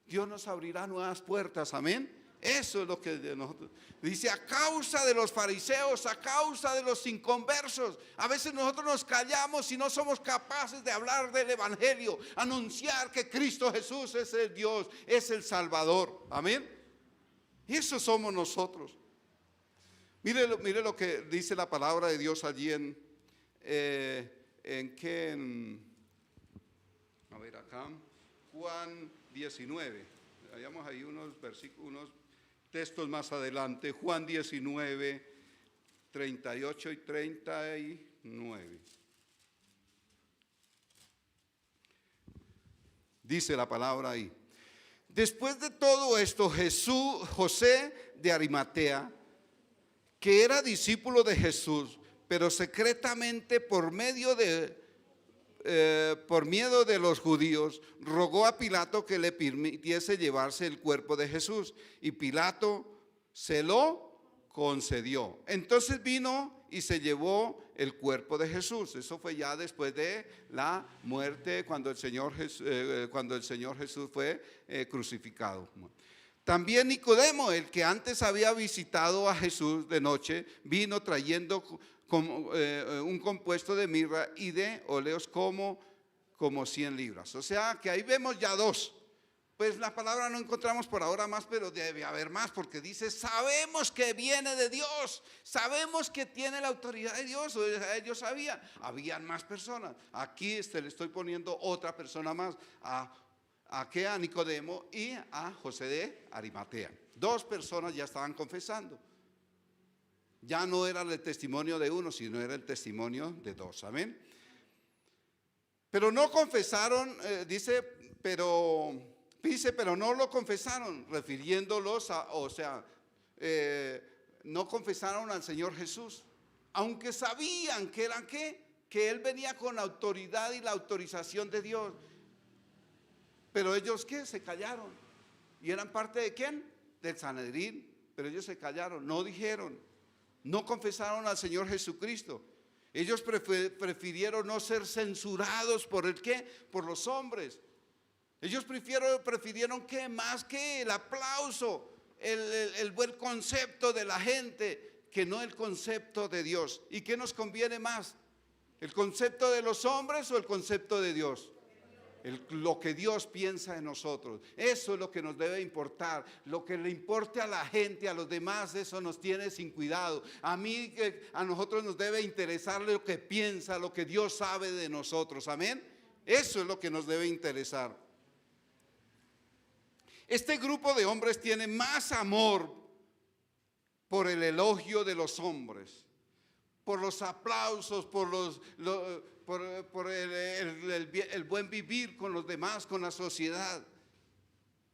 Dios nos abrirá nuevas puertas, amén. Eso es lo que nosotros dice, a causa de los fariseos, a causa de los inconversos. A veces nosotros nos callamos y no somos capaces de hablar del evangelio, anunciar que Cristo Jesús es el Dios, es el Salvador, amén. Eso somos nosotros. Mire lo que dice la palabra de Dios allí a ver acá, Juan 19. Hayamos ahí unos versículos, unos textos más adelante. Juan 19, 38 y 39. Dice la palabra ahí. Después de todo esto, José de Arimatea, que era discípulo de Jesús, pero secretamente por miedo de los judíos, rogó a Pilato que le permitiese llevarse el cuerpo de Jesús, y Pilato se lo concedió. Entonces vino y se llevó el cuerpo de Jesús. Eso fue ya después de la muerte, cuando el Señor Jesús fue crucificado. También Nicodemo, el que antes había visitado a Jesús de noche, vino trayendo un compuesto de mirra y de óleos como 100 libras. O sea que ahí vemos ya dos. Pues la palabra no encontramos por ahora más, pero debe haber más, porque dice, sabemos que viene de Dios, sabemos que tiene la autoridad de Dios. Ellos sabían, habían más personas. Aquí le estoy poniendo otra persona más, a Nicodemo y a José de Arimatea. Dos personas ya estaban confesando. Ya no era el testimonio de uno, sino era el testimonio de dos. Amén. Pero no confesaron, pero no lo confesaron, refiriéndolos no confesaron al Señor Jesús, aunque sabían que eran que Él venía con la autoridad y la autorización de Dios. Pero ellos se callaron. ¿Y eran parte de quién? Del Sanedrín. Pero ellos se callaron, no dijeron, no confesaron al Señor Jesucristo. Ellos prefirieron no ser censurados por por los hombres. Ellos prefirieron más que el aplauso, el buen concepto de la gente, que no el concepto de Dios. ¿Y qué nos conviene más? ¿El concepto de los hombres o el concepto de Dios? Lo que Dios piensa en nosotros. Eso es lo que nos debe importar. Lo que le importe a la gente, a los demás, eso nos tiene sin cuidado. A nosotros nos debe interesar lo que piensa, lo que Dios sabe de nosotros. Amén. Eso es lo que nos debe interesar. Este grupo de hombres tiene más amor por el elogio de los hombres, por los aplausos, por el buen vivir con los demás, con la sociedad.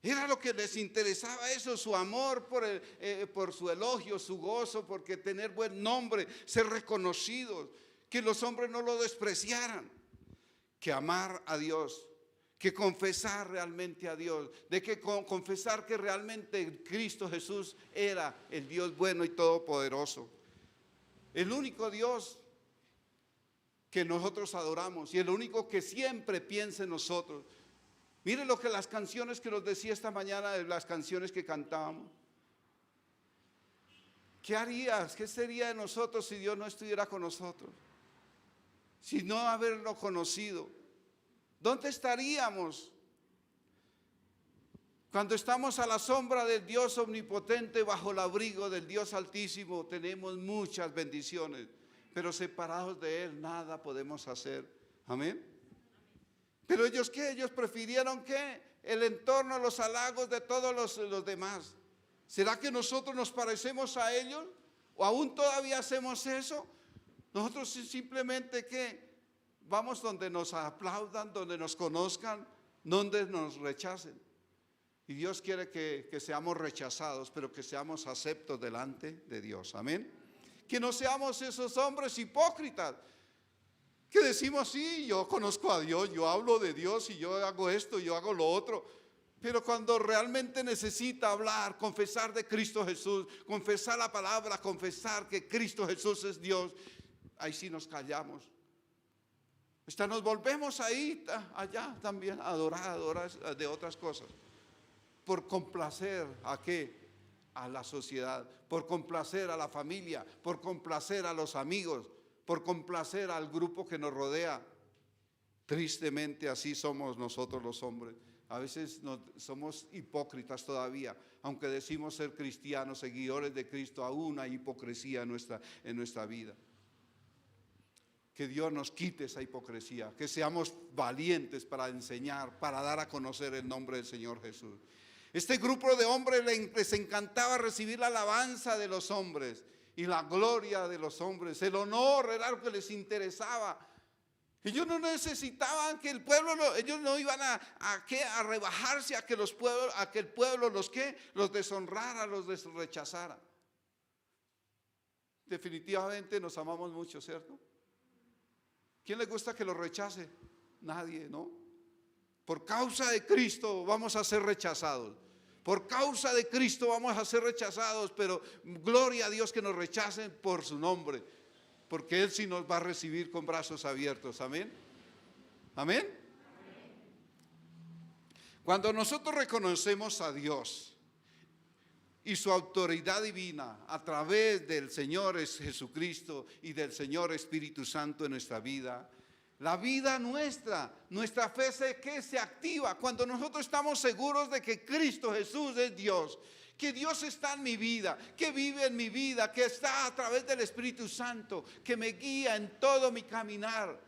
Era lo que les interesaba, eso, su amor por su elogio, su gozo, porque tener buen nombre, ser reconocidos, que los hombres no lo despreciaran, que amar a Dios, que confesar realmente a Dios, confesar que realmente Cristo Jesús era el Dios bueno y todopoderoso, el único Dios que nosotros adoramos y el único que siempre piensa en nosotros. Miren lo que las canciones que nos decía esta mañana, las canciones que cantábamos. ¿Qué harías? ¿Qué sería de nosotros si Dios no estuviera con nosotros? Si no haberlo conocido, ¿dónde estaríamos? Cuando estamos a la sombra del Dios omnipotente, bajo el abrigo del Dios altísimo, tenemos muchas bendiciones, pero separados de Él nada podemos hacer. Amén. Pero ellos ellos prefirieron el entorno, los halagos de todos los demás. ¿Será que nosotros nos parecemos a ellos? ¿O aún todavía hacemos eso? Nosotros simplemente vamos donde nos aplaudan, donde nos conozcan, donde nos rechacen. Y Dios quiere que seamos rechazados, pero que seamos aceptos delante de Dios. Amén. Que no seamos esos hombres hipócritas que decimos, sí, yo conozco a Dios, yo hablo de Dios y yo hago esto, yo hago lo otro. Pero cuando realmente necesita hablar, confesar de Cristo Jesús, confesar la palabra, confesar que Cristo Jesús es Dios, ahí sí nos callamos. Hasta nos volvemos allá también a adorar de otras cosas. Por complacer a la sociedad, por complacer a la familia, por complacer a los amigos, por complacer al grupo que nos rodea. Tristemente así somos nosotros los hombres. A veces somos hipócritas todavía. Aunque decimos ser cristianos, seguidores de Cristo, aún hay hipocresía en nuestra vida. Que Dios nos quite esa hipocresía, que seamos valientes para enseñar, para dar a conocer el nombre del Señor Jesús. Este grupo de hombres les encantaba recibir la alabanza de los hombres y la gloria de los hombres. El honor era lo que les interesaba. Ellos no necesitaban que el pueblo, ellos no iban a rebajarse a que el pueblo los deshonrara, los rechazara. Definitivamente nos amamos mucho, ¿cierto? ¿Quién le gusta que lo rechace? Nadie, ¿no? Por causa de Cristo vamos a ser rechazados. Por causa de Cristo vamos a ser rechazados, pero gloria a Dios que nos rechacen por su nombre, porque Él sí nos va a recibir con brazos abiertos. Amén. Amén. Cuando nosotros reconocemos a Dios y su autoridad divina a través del Señor Jesucristo y del Señor Espíritu Santo en nuestra vida, la vida nuestra fe se activa cuando nosotros estamos seguros de que Cristo Jesús es Dios, que Dios está en mi vida, que vive en mi vida, que está a través del Espíritu Santo, que me guía en todo mi caminar,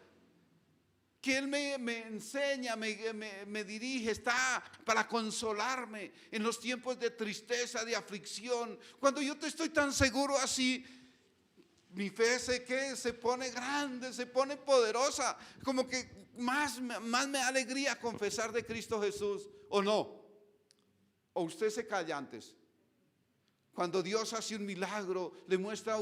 que Él me enseña, me dirige, está para consolarme en los tiempos de tristeza, de aflicción. Cuando yo estoy tan seguro así, mi fe se pone grande, se pone poderosa, como que más me da alegría confesar de Cristo Jesús, ¿o no? ¿O usted se calla antes? Cuando Dios hace un milagro, le muestra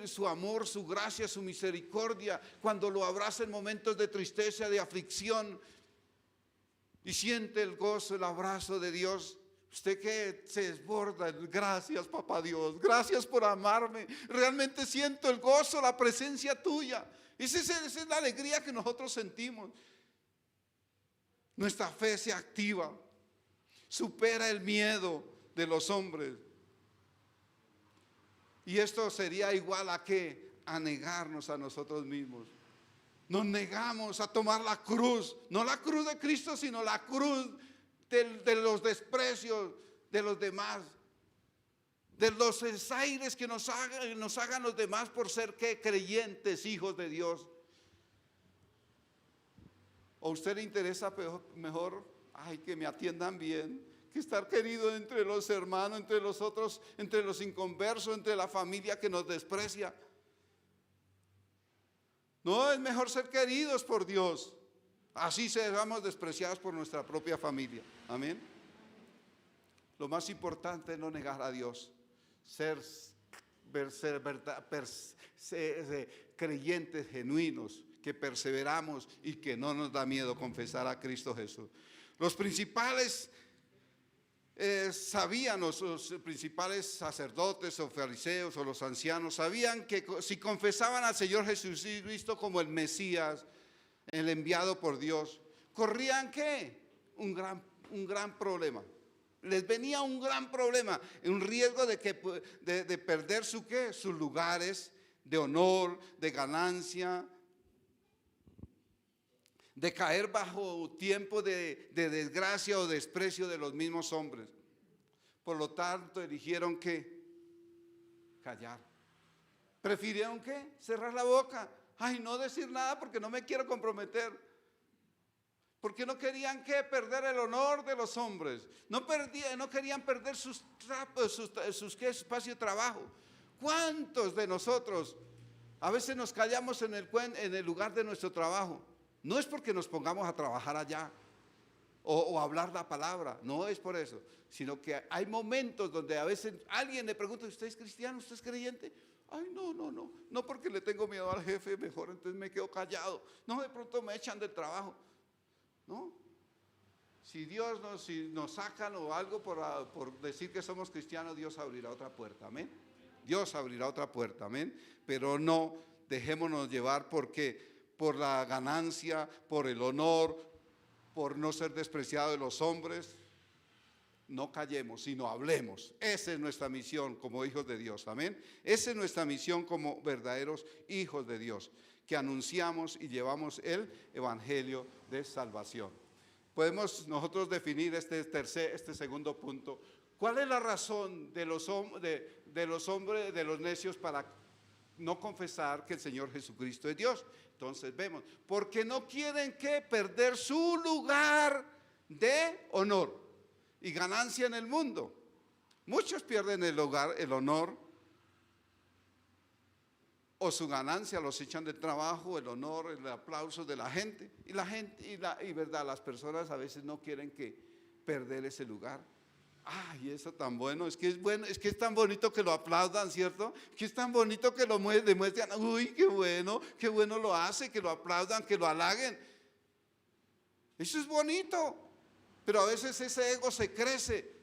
su amor, su gracia, su misericordia, cuando lo abraza en momentos de tristeza, de aflicción, y siente el gozo, el abrazo de Dios, usted que se desborda, gracias papá Dios, gracias por amarme, realmente siento el gozo, la presencia tuya. Esa es la alegría que nosotros sentimos. Nuestra fe se activa, supera el miedo de los hombres. Y esto sería igual a ¿qué? A negarnos a nosotros mismos. Nos negamos a tomar la cruz, no la cruz de Cristo, sino la cruz de los desprecios de los demás, de los desaires que nos hagan los demás por ser creyentes, hijos de Dios. ¿O a usted le interesa mejor que me atiendan bien, que estar querido entre los hermanos, entre los otros, entre los inconversos, entre la familia que nos desprecia? No, es mejor ser queridos por Dios, así seamos despreciados por nuestra propia familia. Amén. Lo más importante es no negar a Dios, ser creyentes genuinos, que perseveramos y que no nos da miedo confesar a Cristo Jesús. Los principales los principales sacerdotes o fariseos o los ancianos sabían que si confesaban al Señor Jesucristo como el Mesías, el enviado por Dios, corrían ¿qué? Un gran problema. Les venía un gran problema, un riesgo de perder sus lugares de honor, de ganancia, de caer bajo tiempo de desgracia o desprecio de los mismos hombres. Por lo tanto, eligieron ¿qué? Callar. Prefirieron ¿qué? Cerrar la boca. Ay, no decir nada porque no me quiero comprometer. Porque no querían ¿qué? Perder el honor de los hombres. No querían perder su espacio de trabajo. ¿Cuántos de nosotros a veces nos callamos en el lugar de nuestro trabajo? No es porque nos pongamos a trabajar allá o hablar la palabra, no es por eso, sino que hay momentos donde a veces alguien le pregunta: ¿usted es cristiano? ¿Usted es creyente? Ay, no porque le tengo miedo al jefe, mejor entonces me quedo callado. No, de pronto me echan del trabajo. No, si Dios nos sacan o algo por decir que somos cristianos, Dios abrirá otra puerta, amén. Dios abrirá otra puerta, amén. Pero no dejémonos llevar por la ganancia, por el honor, por no ser despreciados de los hombres. No callemos, sino hablemos. Esa es nuestra misión como hijos de Dios, amén. Esa es nuestra misión como verdaderos hijos de Dios, que anunciamos y llevamos el evangelio de salvación. podemos nosotros definir este segundo punto. ¿Cuál es la razón de los hombres, de los necios, para no confesar que el Señor Jesucristo es Dios? Entonces vemos, porque no quieren perder su lugar de honor y ganancia en el mundo. Muchos pierden el honor o su ganancia, los echan del trabajo, el honor, el aplauso de la gente. Y verdad, las personas a veces no quieren perder ese lugar. Ay, eso tan bueno, es que es tan bonito que lo aplaudan, ¿cierto? Que es tan bonito que lo demuestran, uy, qué bueno lo hace, que lo aplaudan, que lo halaguen. Eso es bonito, pero a veces ese ego se crece.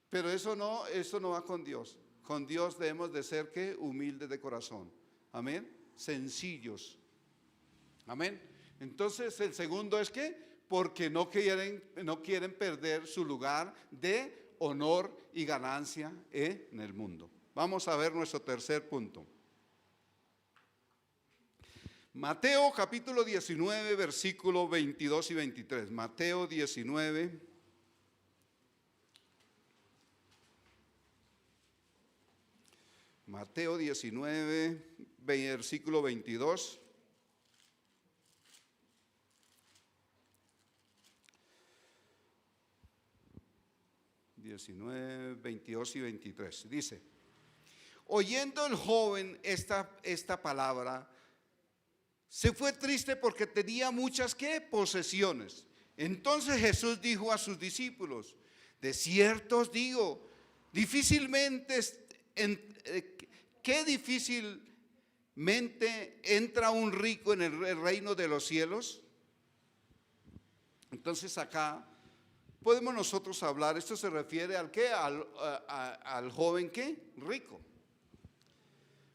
Pero eso no va con Dios. Con Dios debemos de ser humildes de corazón. Amén. Sencillos. Amén. Entonces el segundo es porque no quieren perder su lugar de honor y ganancia en el mundo. Vamos a ver nuestro tercer punto. Mateo capítulo 19, versículo 22 y 23. Mateo 19. Mateo 19, versículo 22. (19, 22 y 23) dice: oyendo el joven esta palabra, se fue triste porque tenía muchas posesiones. Entonces Jesús dijo a sus discípulos: de cierto os digo, difícilmente entra un rico en el reino de los cielos. Entonces acá podemos nosotros hablar, esto se refiere al joven rico.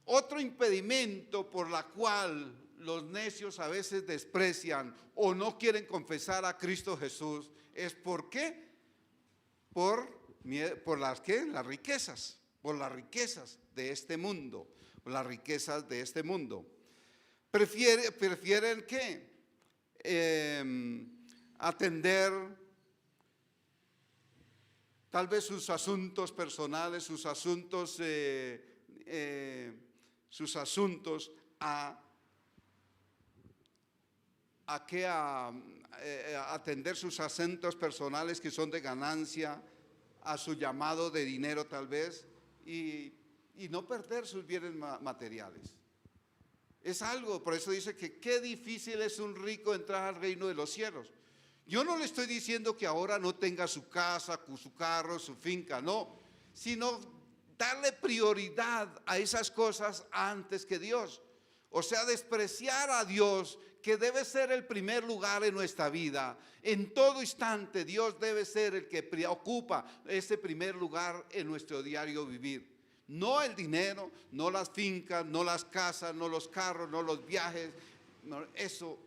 Otro impedimento por la cual los necios a veces desprecian o no quieren confesar a Cristo Jesús es ¿por qué? Por las riquezas, por las riquezas de este mundo, las riquezas de este mundo. Prefieren atender tal vez sus asuntos personales, sus asuntos a atender sus asuntos personales que son de ganancia, a su llamado de dinero tal vez, y no perder sus bienes materiales. Es algo, por eso dice que qué difícil es un rico entrar al reino de los cielos. Yo no le estoy diciendo que ahora no tenga su casa, su carro, su finca, no, sino darle prioridad a esas cosas antes que Dios. O sea, despreciar a Dios, que debe ser el primer lugar en nuestra vida. En todo instante Dios debe ser el que ocupa ese primer lugar en nuestro diario vivir. No el dinero, no las fincas, no las casas, no los carros, no los viajes. No, eso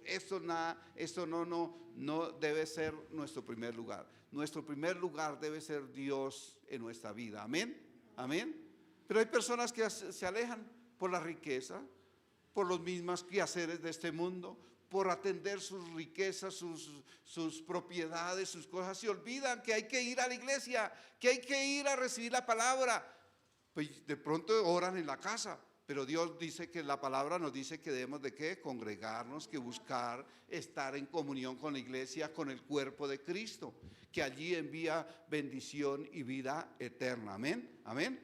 no debe ser nuestro primer lugar. Nuestro primer lugar debe ser Dios en nuestra vida. Amén. Amén. Pero hay personas que se alejan por la riqueza, por los mismos quehaceres de este mundo, por atender sus riquezas, sus propiedades, sus cosas. Se olvidan que hay que ir a la iglesia, que hay que ir a recibir la palabra. Pues de pronto oran en la casa, pero Dios dice que la palabra nos dice que debemos de congregarnos, que buscar estar en comunión con la iglesia, con el cuerpo de Cristo, que allí envía bendición y vida eterna. Amén. Amén.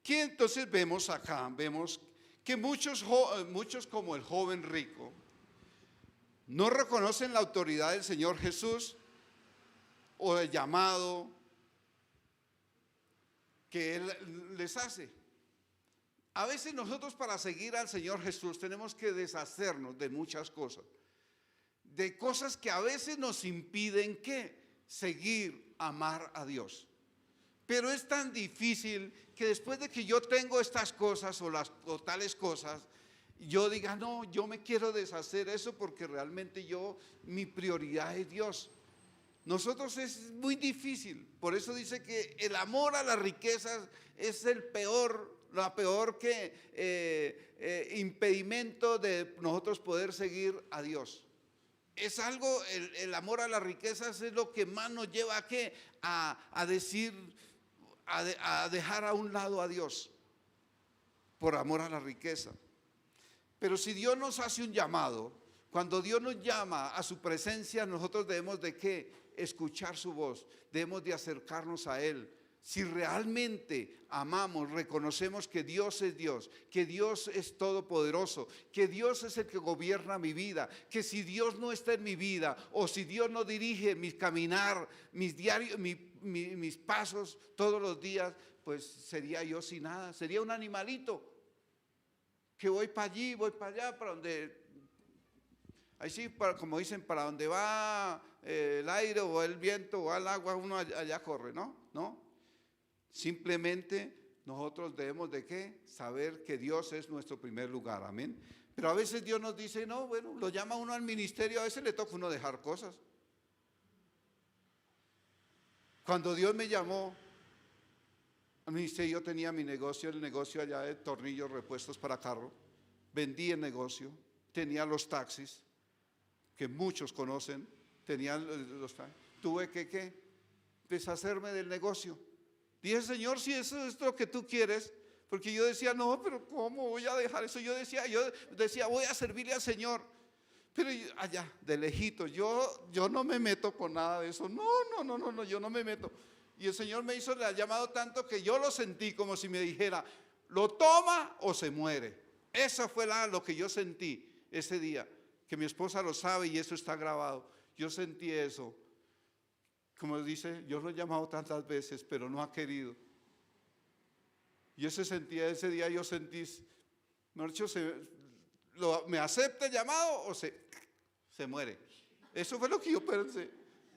Que entonces vemos acá, que muchos como el joven rico no reconocen la autoridad del Señor Jesús o el llamado que Él les hace. A veces nosotros, para seguir al Señor Jesús, tenemos que deshacernos de muchas cosas, de cosas que a veces nos impiden seguir, amar a Dios. Pero es tan difícil que después de que yo tengo estas cosas o tales cosas, yo diga, no, yo me quiero deshacer eso porque realmente mi prioridad es Dios. Nosotros es muy difícil, por eso dice que el amor a las riquezas es la peor impedimento de nosotros poder seguir a Dios. es algo, el amor a las riquezas es lo que más nos lleva a ¿qué? A decir, a dejar a un lado a Dios por amor a la riqueza. Pero si Dios nos hace un llamado, cuando Dios nos llama a su presencia, nosotros debemos de ¿qué? Escuchar su voz, debemos de acercarnos a Él. Si realmente amamos, reconocemos que Dios es Dios, que Dios es todopoderoso, que Dios es el que gobierna mi vida, que si Dios no está en mi vida o si Dios no dirige mi caminar, mis diarios, mis pasos todos los días, pues sería yo sin nada, sería un animalito que voy para allí, voy para allá, para donde, ahí sí, como dicen, para donde va el aire o el viento o el agua, uno allá corre, ¿no? ¿No? Simplemente nosotros debemos de ¿qué? Saber que Dios es nuestro primer lugar, amén. Pero a veces Dios nos dice, no, bueno, lo llama uno al ministerio, a veces le toca a uno dejar cosas. Cuando Dios me llamó al ministerio, yo tenía mi negocio, el negocio allá de tornillos repuestos para carro, vendí el negocio, tenía los taxis, que muchos conocen, tenía los taxis, tuve que ¿qué? Deshacerme del negocio. Dije, Señor, si eso es lo que tú quieres, porque yo decía, no, pero ¿cómo voy a dejar eso? Yo decía, voy a servirle al Señor, pero allá, de lejito, yo no me meto con nada de eso, no, yo no me meto. Y el Señor me hizo el llamado tanto que yo lo sentí como si me dijera, lo toma o se muere. Eso fue lo que yo sentí ese día, que mi esposa lo sabe y eso está grabado. Yo sentí eso. Como dice, yo lo he llamado tantas veces, pero no ha querido. Y ese día yo sentí, Marcho, ¿me acepta el llamado o se muere? Eso fue lo que yo pensé.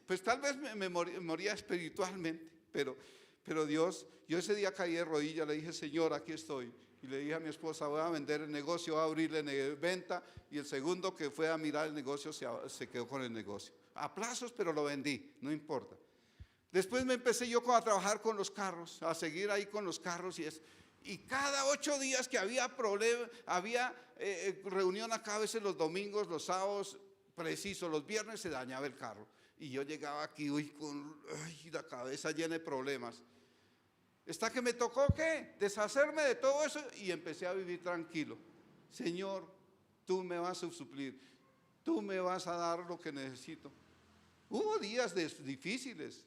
Pues tal vez me moría espiritualmente, pero Dios, yo ese día caí de rodillas, le dije, Señor, aquí estoy. Y le dije a mi esposa, voy a vender el negocio, voy a abrirle venta. Y el segundo que fue a mirar el negocio se quedó con el negocio. A plazos, pero lo vendí, no importa. Después me empecé yo a trabajar con los carros, a seguir ahí con los carros y eso. Y cada 8 días que había problema, había reunión acá, a veces los domingos, los sábados, preciso, los viernes se dañaba el carro. Y yo llegaba aquí con la cabeza llena de problemas. Hasta que me tocó, ¿qué? Deshacerme de todo eso y empecé a vivir tranquilo. Señor, tú me vas a suplir, tú me vas a dar lo que necesito. Hubo días difíciles,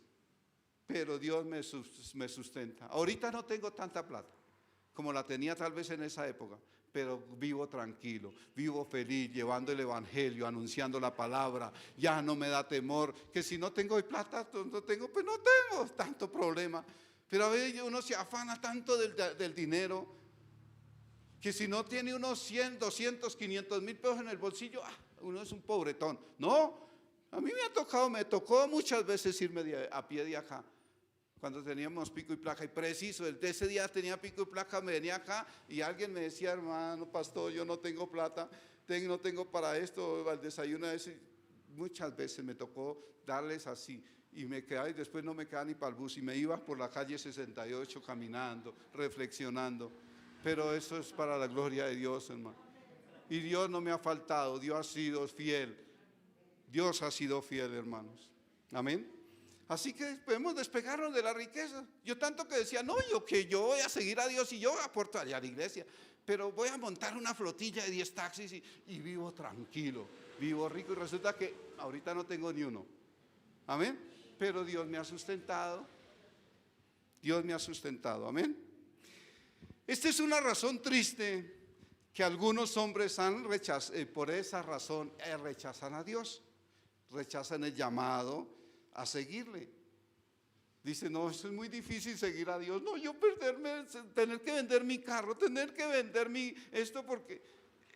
pero Dios me sustenta. Ahorita no tengo tanta plata como la tenía tal vez en esa época, pero vivo tranquilo, vivo feliz, llevando el evangelio, anunciando la palabra. Ya no me da temor, que si no tengo plata, pues no tengo tanto problema. Pero a veces uno se afana tanto del dinero, que si no tiene unos 100, 200, 500 mil pesos en el bolsillo, uno es un pobretón. No, a mí me tocó muchas veces irme a pie de acá, cuando teníamos pico y placa, y preciso, ese día tenía pico y placa, me venía acá y alguien me decía, hermano, pastor, yo no tengo plata, no tengo para esto, al desayuno, muchas veces me tocó darles así, y me quedaba, y después no me quedaba ni para el bus, y me iba por la calle 68 caminando, reflexionando, pero eso es para la gloria de Dios, hermano. Y Dios no me ha faltado, Dios ha sido fiel, Dios ha sido fiel, hermanos, amén. Así que podemos despegarnos de la riqueza. Yo tanto que decía, no, yo voy a seguir a Dios y yo aporto allá a la iglesia, pero voy a montar una flotilla de 10 taxis y vivo tranquilo, vivo rico, y resulta que ahorita no tengo ni uno, amén, pero Dios me ha sustentado, amén. Esta es una razón triste que algunos hombres han rechazado, por esa razón rechazan a Dios, rechazan el llamado a seguirle. Dice, no, eso es muy difícil seguir a Dios. No, yo tener que vender mi carro, tener que vender esto, porque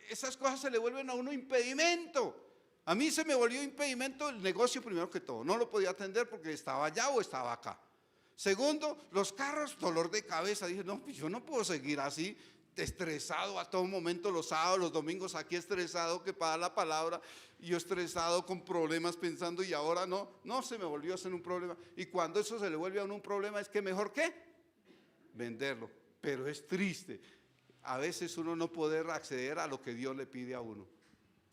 esas cosas se le vuelven a uno impedimento. A mí se me volvió impedimento el negocio primero que todo. No lo podía atender porque estaba allá o estaba acá. Segundo, los carros, dolor de cabeza. Dije, no, pues yo no puedo seguir así, estresado a todo momento, los sábados, los domingos, aquí estresado que para la palabra, y yo estresado con problemas pensando, y ahora no se me volvió a hacer un problema. Y cuando eso se le vuelve a uno un problema, es que mejor que venderlo. Pero es triste a veces uno no poder acceder a lo que Dios le pide a uno,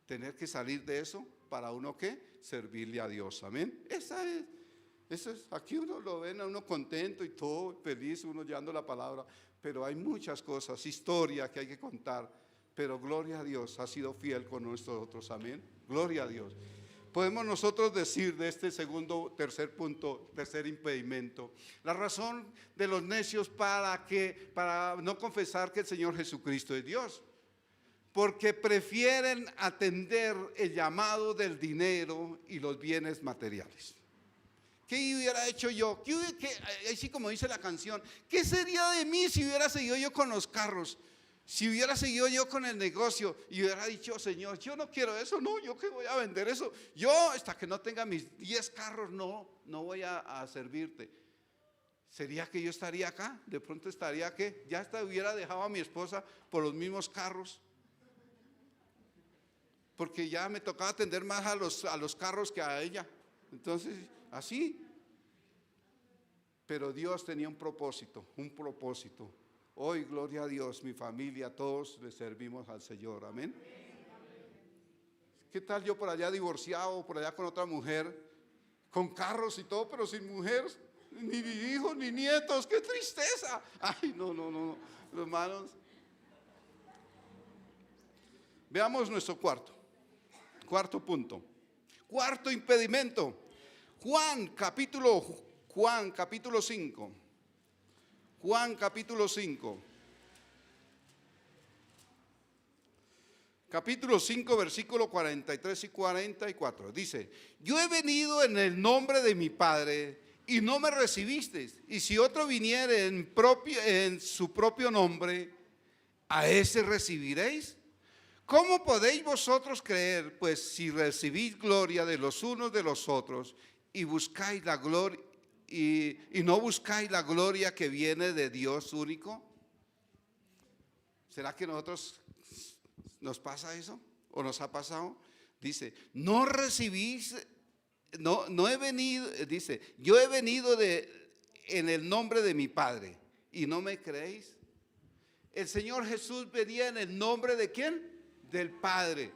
tener que salir de eso para uno ¿qué? Servirle a Dios, amén. Eso es, aquí uno lo ven a uno contento y todo, feliz, uno llevando la palabra, pero hay muchas cosas, historia que hay que contar, pero gloria a Dios, ha sido fiel con nosotros, amén, gloria a Dios. Podemos nosotros decir de este tercer punto, tercer impedimento, la razón de los necios para no confesar que el Señor Jesucristo es Dios, porque prefieren atender el llamado del dinero y los bienes materiales. ¿Qué hubiera hecho yo? Así como dice la canción, ¿qué sería de mí si hubiera seguido yo con los carros? Si hubiera seguido yo con el negocio y hubiera dicho, Señor, yo no quiero eso, no, yo qué voy a vender eso. Yo hasta que no tenga mis 10 carros, no voy a servirte. ¿Sería que yo estaría acá? De pronto estaría que ya hasta hubiera dejado a mi esposa por los mismos carros. Porque ya me tocaba atender más a los carros que a ella. Entonces, así. Pero Dios tenía un propósito. Hoy, gloria a Dios, mi familia, todos le servimos al Señor, amén. ¿Qué tal yo por allá divorciado, por allá con otra mujer, con carros y todo, pero sin mujer, ni hijos, ni nietos? ¡Qué tristeza! Ay, no, hermanos. Veamos nuestro cuarto punto, cuarto impedimento. Juan capítulo 5. Juan capítulo 5. Capítulo 5, versículo 43 y 44. Dice: yo he venido en el nombre de mi Padre y no me recibisteis. Y si otro viniere en su propio nombre, ¿a ese recibiréis? ¿Cómo podéis vosotros creer, pues, si recibís gloria de los unos de los otros y buscáis la gloria y no buscáis la gloria que viene de Dios único? ¿Será que nosotros nos pasa eso? ¿O nos ha pasado? Dice, no recibís, no he venido, dice, yo he venido en el nombre de mi Padre y no me creéis. El Señor Jesús venía en el nombre de ¿quién? Del Padre.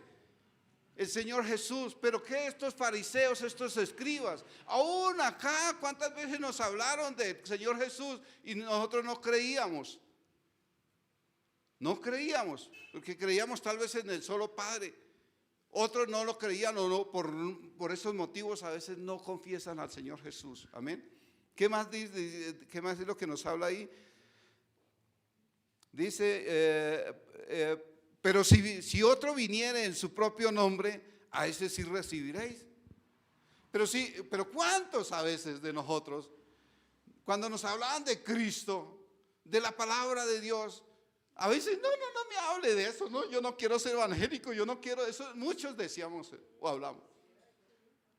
El Señor Jesús. Pero ¿qué estos fariseos, estos escribas? Aún acá, ¿cuántas veces nos hablaron del Señor Jesús y nosotros no creíamos? No creíamos, porque creíamos tal vez en el solo Padre. Otros no lo creían o no, por esos motivos a veces no confiesan al Señor Jesús. Amén. ¿Qué más es lo que nos habla ahí? Dice, pero si otro viniere en su propio nombre, a ese sí recibiréis. Pero ¿cuántos a veces de nosotros, cuando nos hablaban de Cristo, de la palabra de Dios, a veces no me hable de eso, no, yo no quiero ser evangélico, yo no quiero eso? Muchos decíamos o hablamos,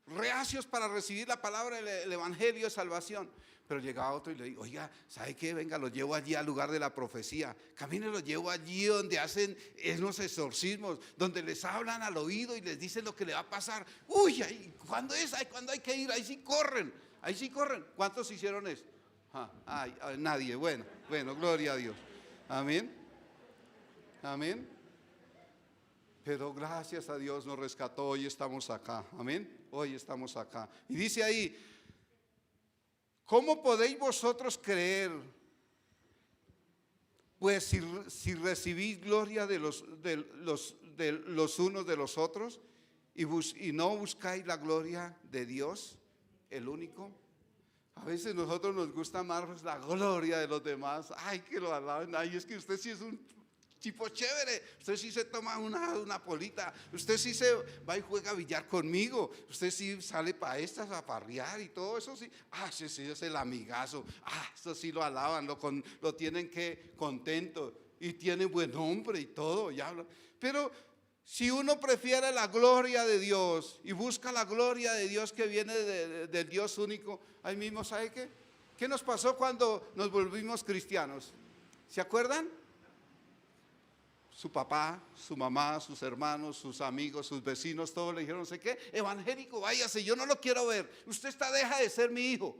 reacios para recibir la palabra, el evangelio de salvación. Pero llegaba otro y le digo, oiga, ¿sabe qué? Venga, lo llevo allí al lugar de la profecía. Camine, lo llevo allí donde hacen esos exorcismos, donde les hablan al oído y les dicen lo que le va a pasar. Uy, ¿cuándo es? ¿Cuándo hay que ir? Ahí sí corren. ¿Cuántos hicieron eso? Nadie. Bueno, gloria a Dios. Amén. Pero gracias a Dios nos rescató, hoy estamos acá. Amén. Hoy estamos acá. Y dice ahí, ¿cómo podéis vosotros creer? Pues si recibís gloria de los unos de los otros y no buscáis la gloria de Dios, el único. A veces nosotros nos gusta más la gloria de los demás. Ay, que lo alaben. Ay, es que usted sí es un tipo chévere, usted sí se toma una polita, usted sí se va y juega billar conmigo, usted sí sale para estas a parrear y todo eso sí. Ese sí es el amigazo. Eso sí lo alaban, lo tienen que contento y tiene buen nombre y todo y habla. Pero si uno prefiere la gloria de Dios y busca la gloria de Dios que viene del Dios único, ahí mismo, ¿sabe qué? ¿Qué nos pasó cuando nos volvimos cristianos? ¿Se acuerdan? Su papá, su mamá, sus hermanos, sus amigos, sus vecinos, todos le dijeron, no sé qué, evangélico, váyase, yo no lo quiero ver. Usted deja de ser mi hijo.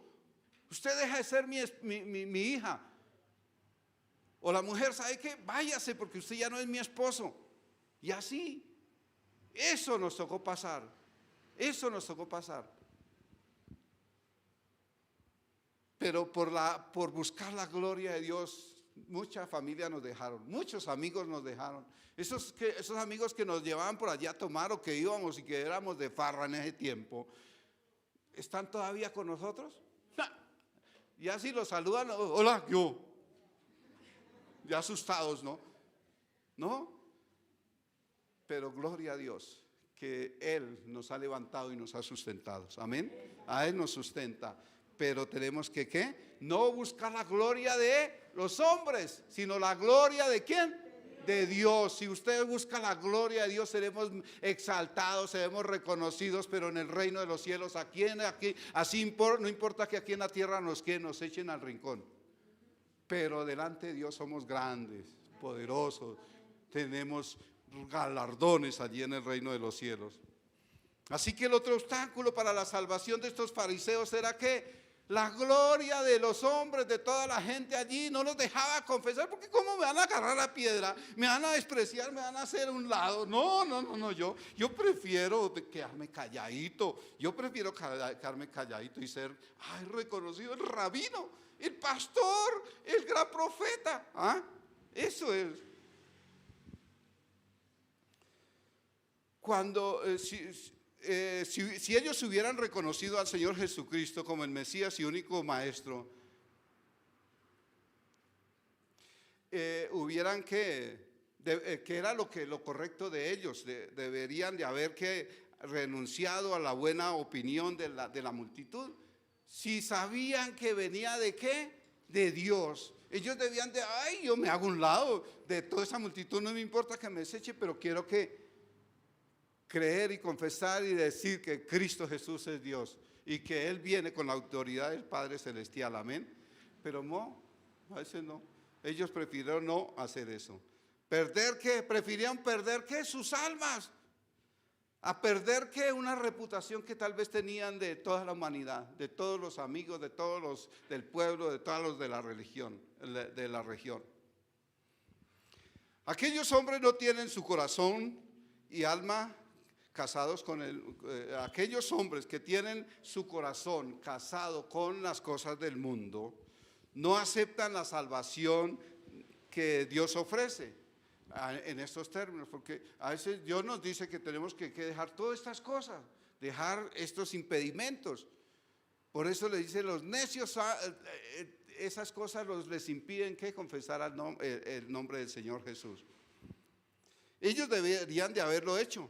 Usted deja de ser mi hija. O la mujer, ¿sabe qué? Váyase porque usted ya no es mi esposo. Y así, eso nos tocó pasar. Eso nos tocó pasar. Pero por buscar la gloria de Dios, mucha familia nos dejaron, muchos amigos nos dejaron. Esos amigos que nos llevaban por allá a tomar o que íbamos y que éramos de farra en ese tiempo, ¿están todavía con nosotros? Y así los saludan, hola, yo. Ya asustados, ¿no? ¿No? Pero gloria a Dios, que Él nos ha levantado y nos ha sustentado. Amén. A Él nos sustenta. Pero tenemos que, ¿qué? No buscar la gloria de los hombres, sino la gloria de ¿quién? De Dios. Si usted busca la gloria de Dios, seremos exaltados, seremos reconocidos, pero en el reino de los cielos, aquí, así no importa que aquí en la tierra nos echen al rincón. Pero delante de Dios somos grandes, poderosos, tenemos galardones allí en el reino de los cielos. Así que el otro obstáculo para la salvación de estos fariseos era que la gloria de los hombres, de toda la gente allí, no los dejaba confesar, porque ¿cómo me van a agarrar la piedra? ¿Me van a despreciar? ¿Me van a hacer un lado? No, yo prefiero quedarme calladito. Yo prefiero quedarme calladito y ser reconocido el rabino, el pastor, el gran profeta. Eso es. Cuando si ellos hubieran reconocido al Señor Jesucristo como el Mesías y único Maestro, hubieran que era lo correcto de ellos, deberían de haber renunciado a la buena opinión de la multitud. Si sabían que venía de ¿qué? De Dios. Ellos debían yo me hago un lado de toda esa multitud, no me importa que me deseche, pero quiero creer y confesar y decir que Cristo Jesús es Dios y que Él viene con la autoridad del Padre Celestial, amén. Pero no, a veces no. Ellos prefirieron no hacer eso. ¿Perder qué? Prefirieron perder ¿qué? Sus almas. A perder ¿qué? Una reputación que tal vez tenían de toda la humanidad, de todos los amigos, de todos los del pueblo, de todos los de la religión, de la región. Aquellos hombres no tienen su corazón y alma casados con aquellos hombres que tienen su corazón casado con las cosas del mundo, no aceptan la salvación que Dios ofrece en estos términos, porque a veces Dios nos dice que tenemos que dejar todas estas cosas, dejar estos impedimentos. Por eso le dice los necios, esas cosas les impiden que confesar el nombre del Señor Jesús. Ellos deberían de haberlo hecho.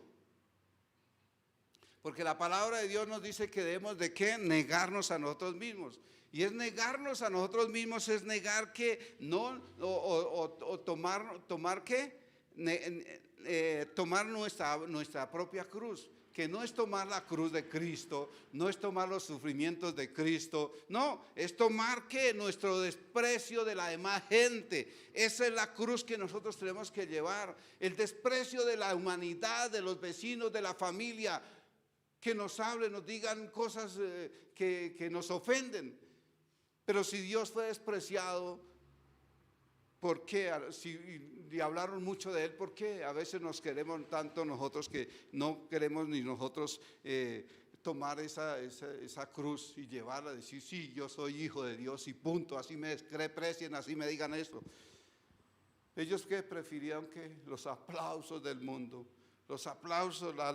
Porque la palabra de Dios nos dice que debemos de ¿qué? Negarnos a nosotros mismos. Y es negarnos a nosotros mismos, es negar que no, tomar ¿qué? Tomar nuestra propia cruz. Que no es tomar la cruz de Cristo, no es tomar los sufrimientos de Cristo, no, es tomar ¿qué? Nuestro desprecio de la demás gente. Esa es la cruz que nosotros tenemos que llevar. El desprecio de la humanidad, de los vecinos, de la familia, que nos hablen, nos digan cosas que nos ofenden. Pero si Dios fue despreciado, ¿por qué? Si hablaron mucho de Él, ¿por qué? A veces nos queremos tanto nosotros que no queremos ni nosotros tomar esa cruz y llevarla, decir, sí, yo soy hijo de Dios y punto, así me desprecien, así me digan esto. Ellos que prefirieron que los aplausos del mundo, los aplausos, la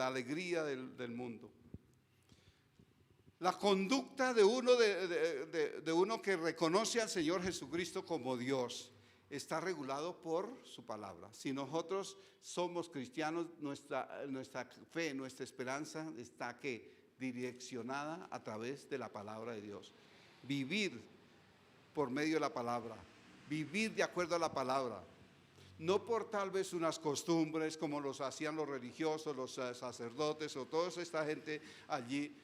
alegría del mundo. La conducta de uno que reconoce al Señor Jesucristo como Dios está regulado por su palabra. Si nosotros somos cristianos, nuestra fe, nuestra esperanza está direccionada a través de la palabra de Dios. Vivir por medio de la palabra, vivir de acuerdo a la palabra. No por tal vez unas costumbres como los hacían los religiosos, los sacerdotes o toda esta gente allí,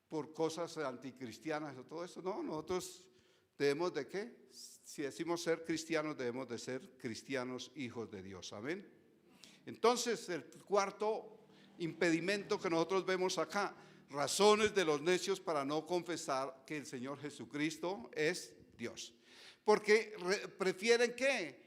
por cosas anticristianas o todo eso. No, nosotros debemos de ¿qué? Si decimos ser cristianos, debemos de ser cristianos hijos de Dios. Amén. Entonces, el cuarto impedimento que nosotros vemos acá, razones de los necios para no confesar que el Señor Jesucristo es Dios. Porque prefieren ¿qué?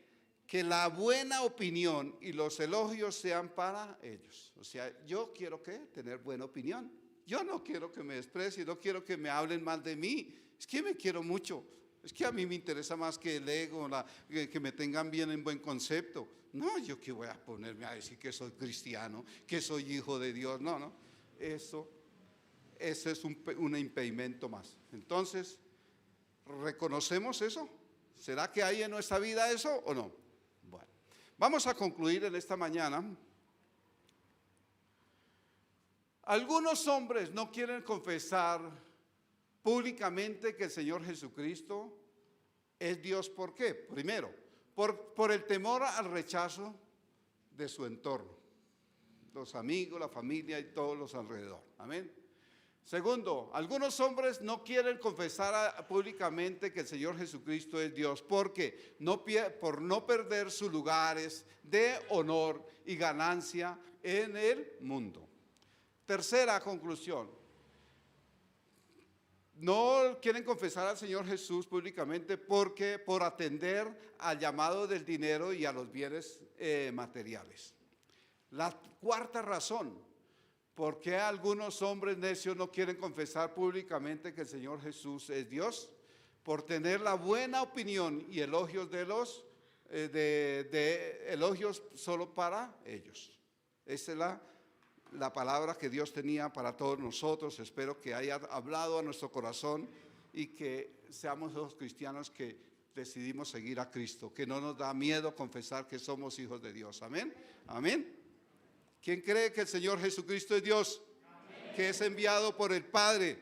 que la buena opinión y los elogios sean para ellos. O sea, yo quiero tener buena opinión. Yo no quiero que me desprecien, no quiero que me hablen mal de mí. Es que me quiero mucho. Es que a mí me interesa más que el ego, que me tengan bien en buen concepto. No, yo que voy a ponerme a decir que soy cristiano, que soy hijo de Dios. No, no. Ese es un impedimento más. Entonces, ¿reconocemos eso? ¿Será que hay en nuestra vida eso o no? Bueno, vamos a concluir en esta mañana. Algunos hombres no quieren confesar públicamente que el Señor Jesucristo es Dios. ¿Por qué? Primero, por el temor al rechazo de su entorno, los amigos, la familia y todos los alrededor. Amén. Segundo, algunos hombres no quieren confesar públicamente que el Señor Jesucristo es Dios. ¿Por qué? Por no perder sus lugares de honor y ganancia en el mundo. Tercera conclusión. No quieren confesar al Señor Jesús públicamente porque por atender al llamado del dinero y a los bienes materiales. La cuarta razón, ¿por qué algunos hombres necios no quieren confesar públicamente que el Señor Jesús es Dios? Por tener la buena opinión y elogios elogios solo para ellos. Esa es la palabra que Dios tenía para todos nosotros. Espero que haya hablado a nuestro corazón y que seamos los cristianos que decidimos seguir a Cristo, que no nos da miedo confesar que somos hijos de Dios. Amén. Amén. ¿Quién cree que el Señor Jesucristo es Dios? Amén. Que es enviado por el Padre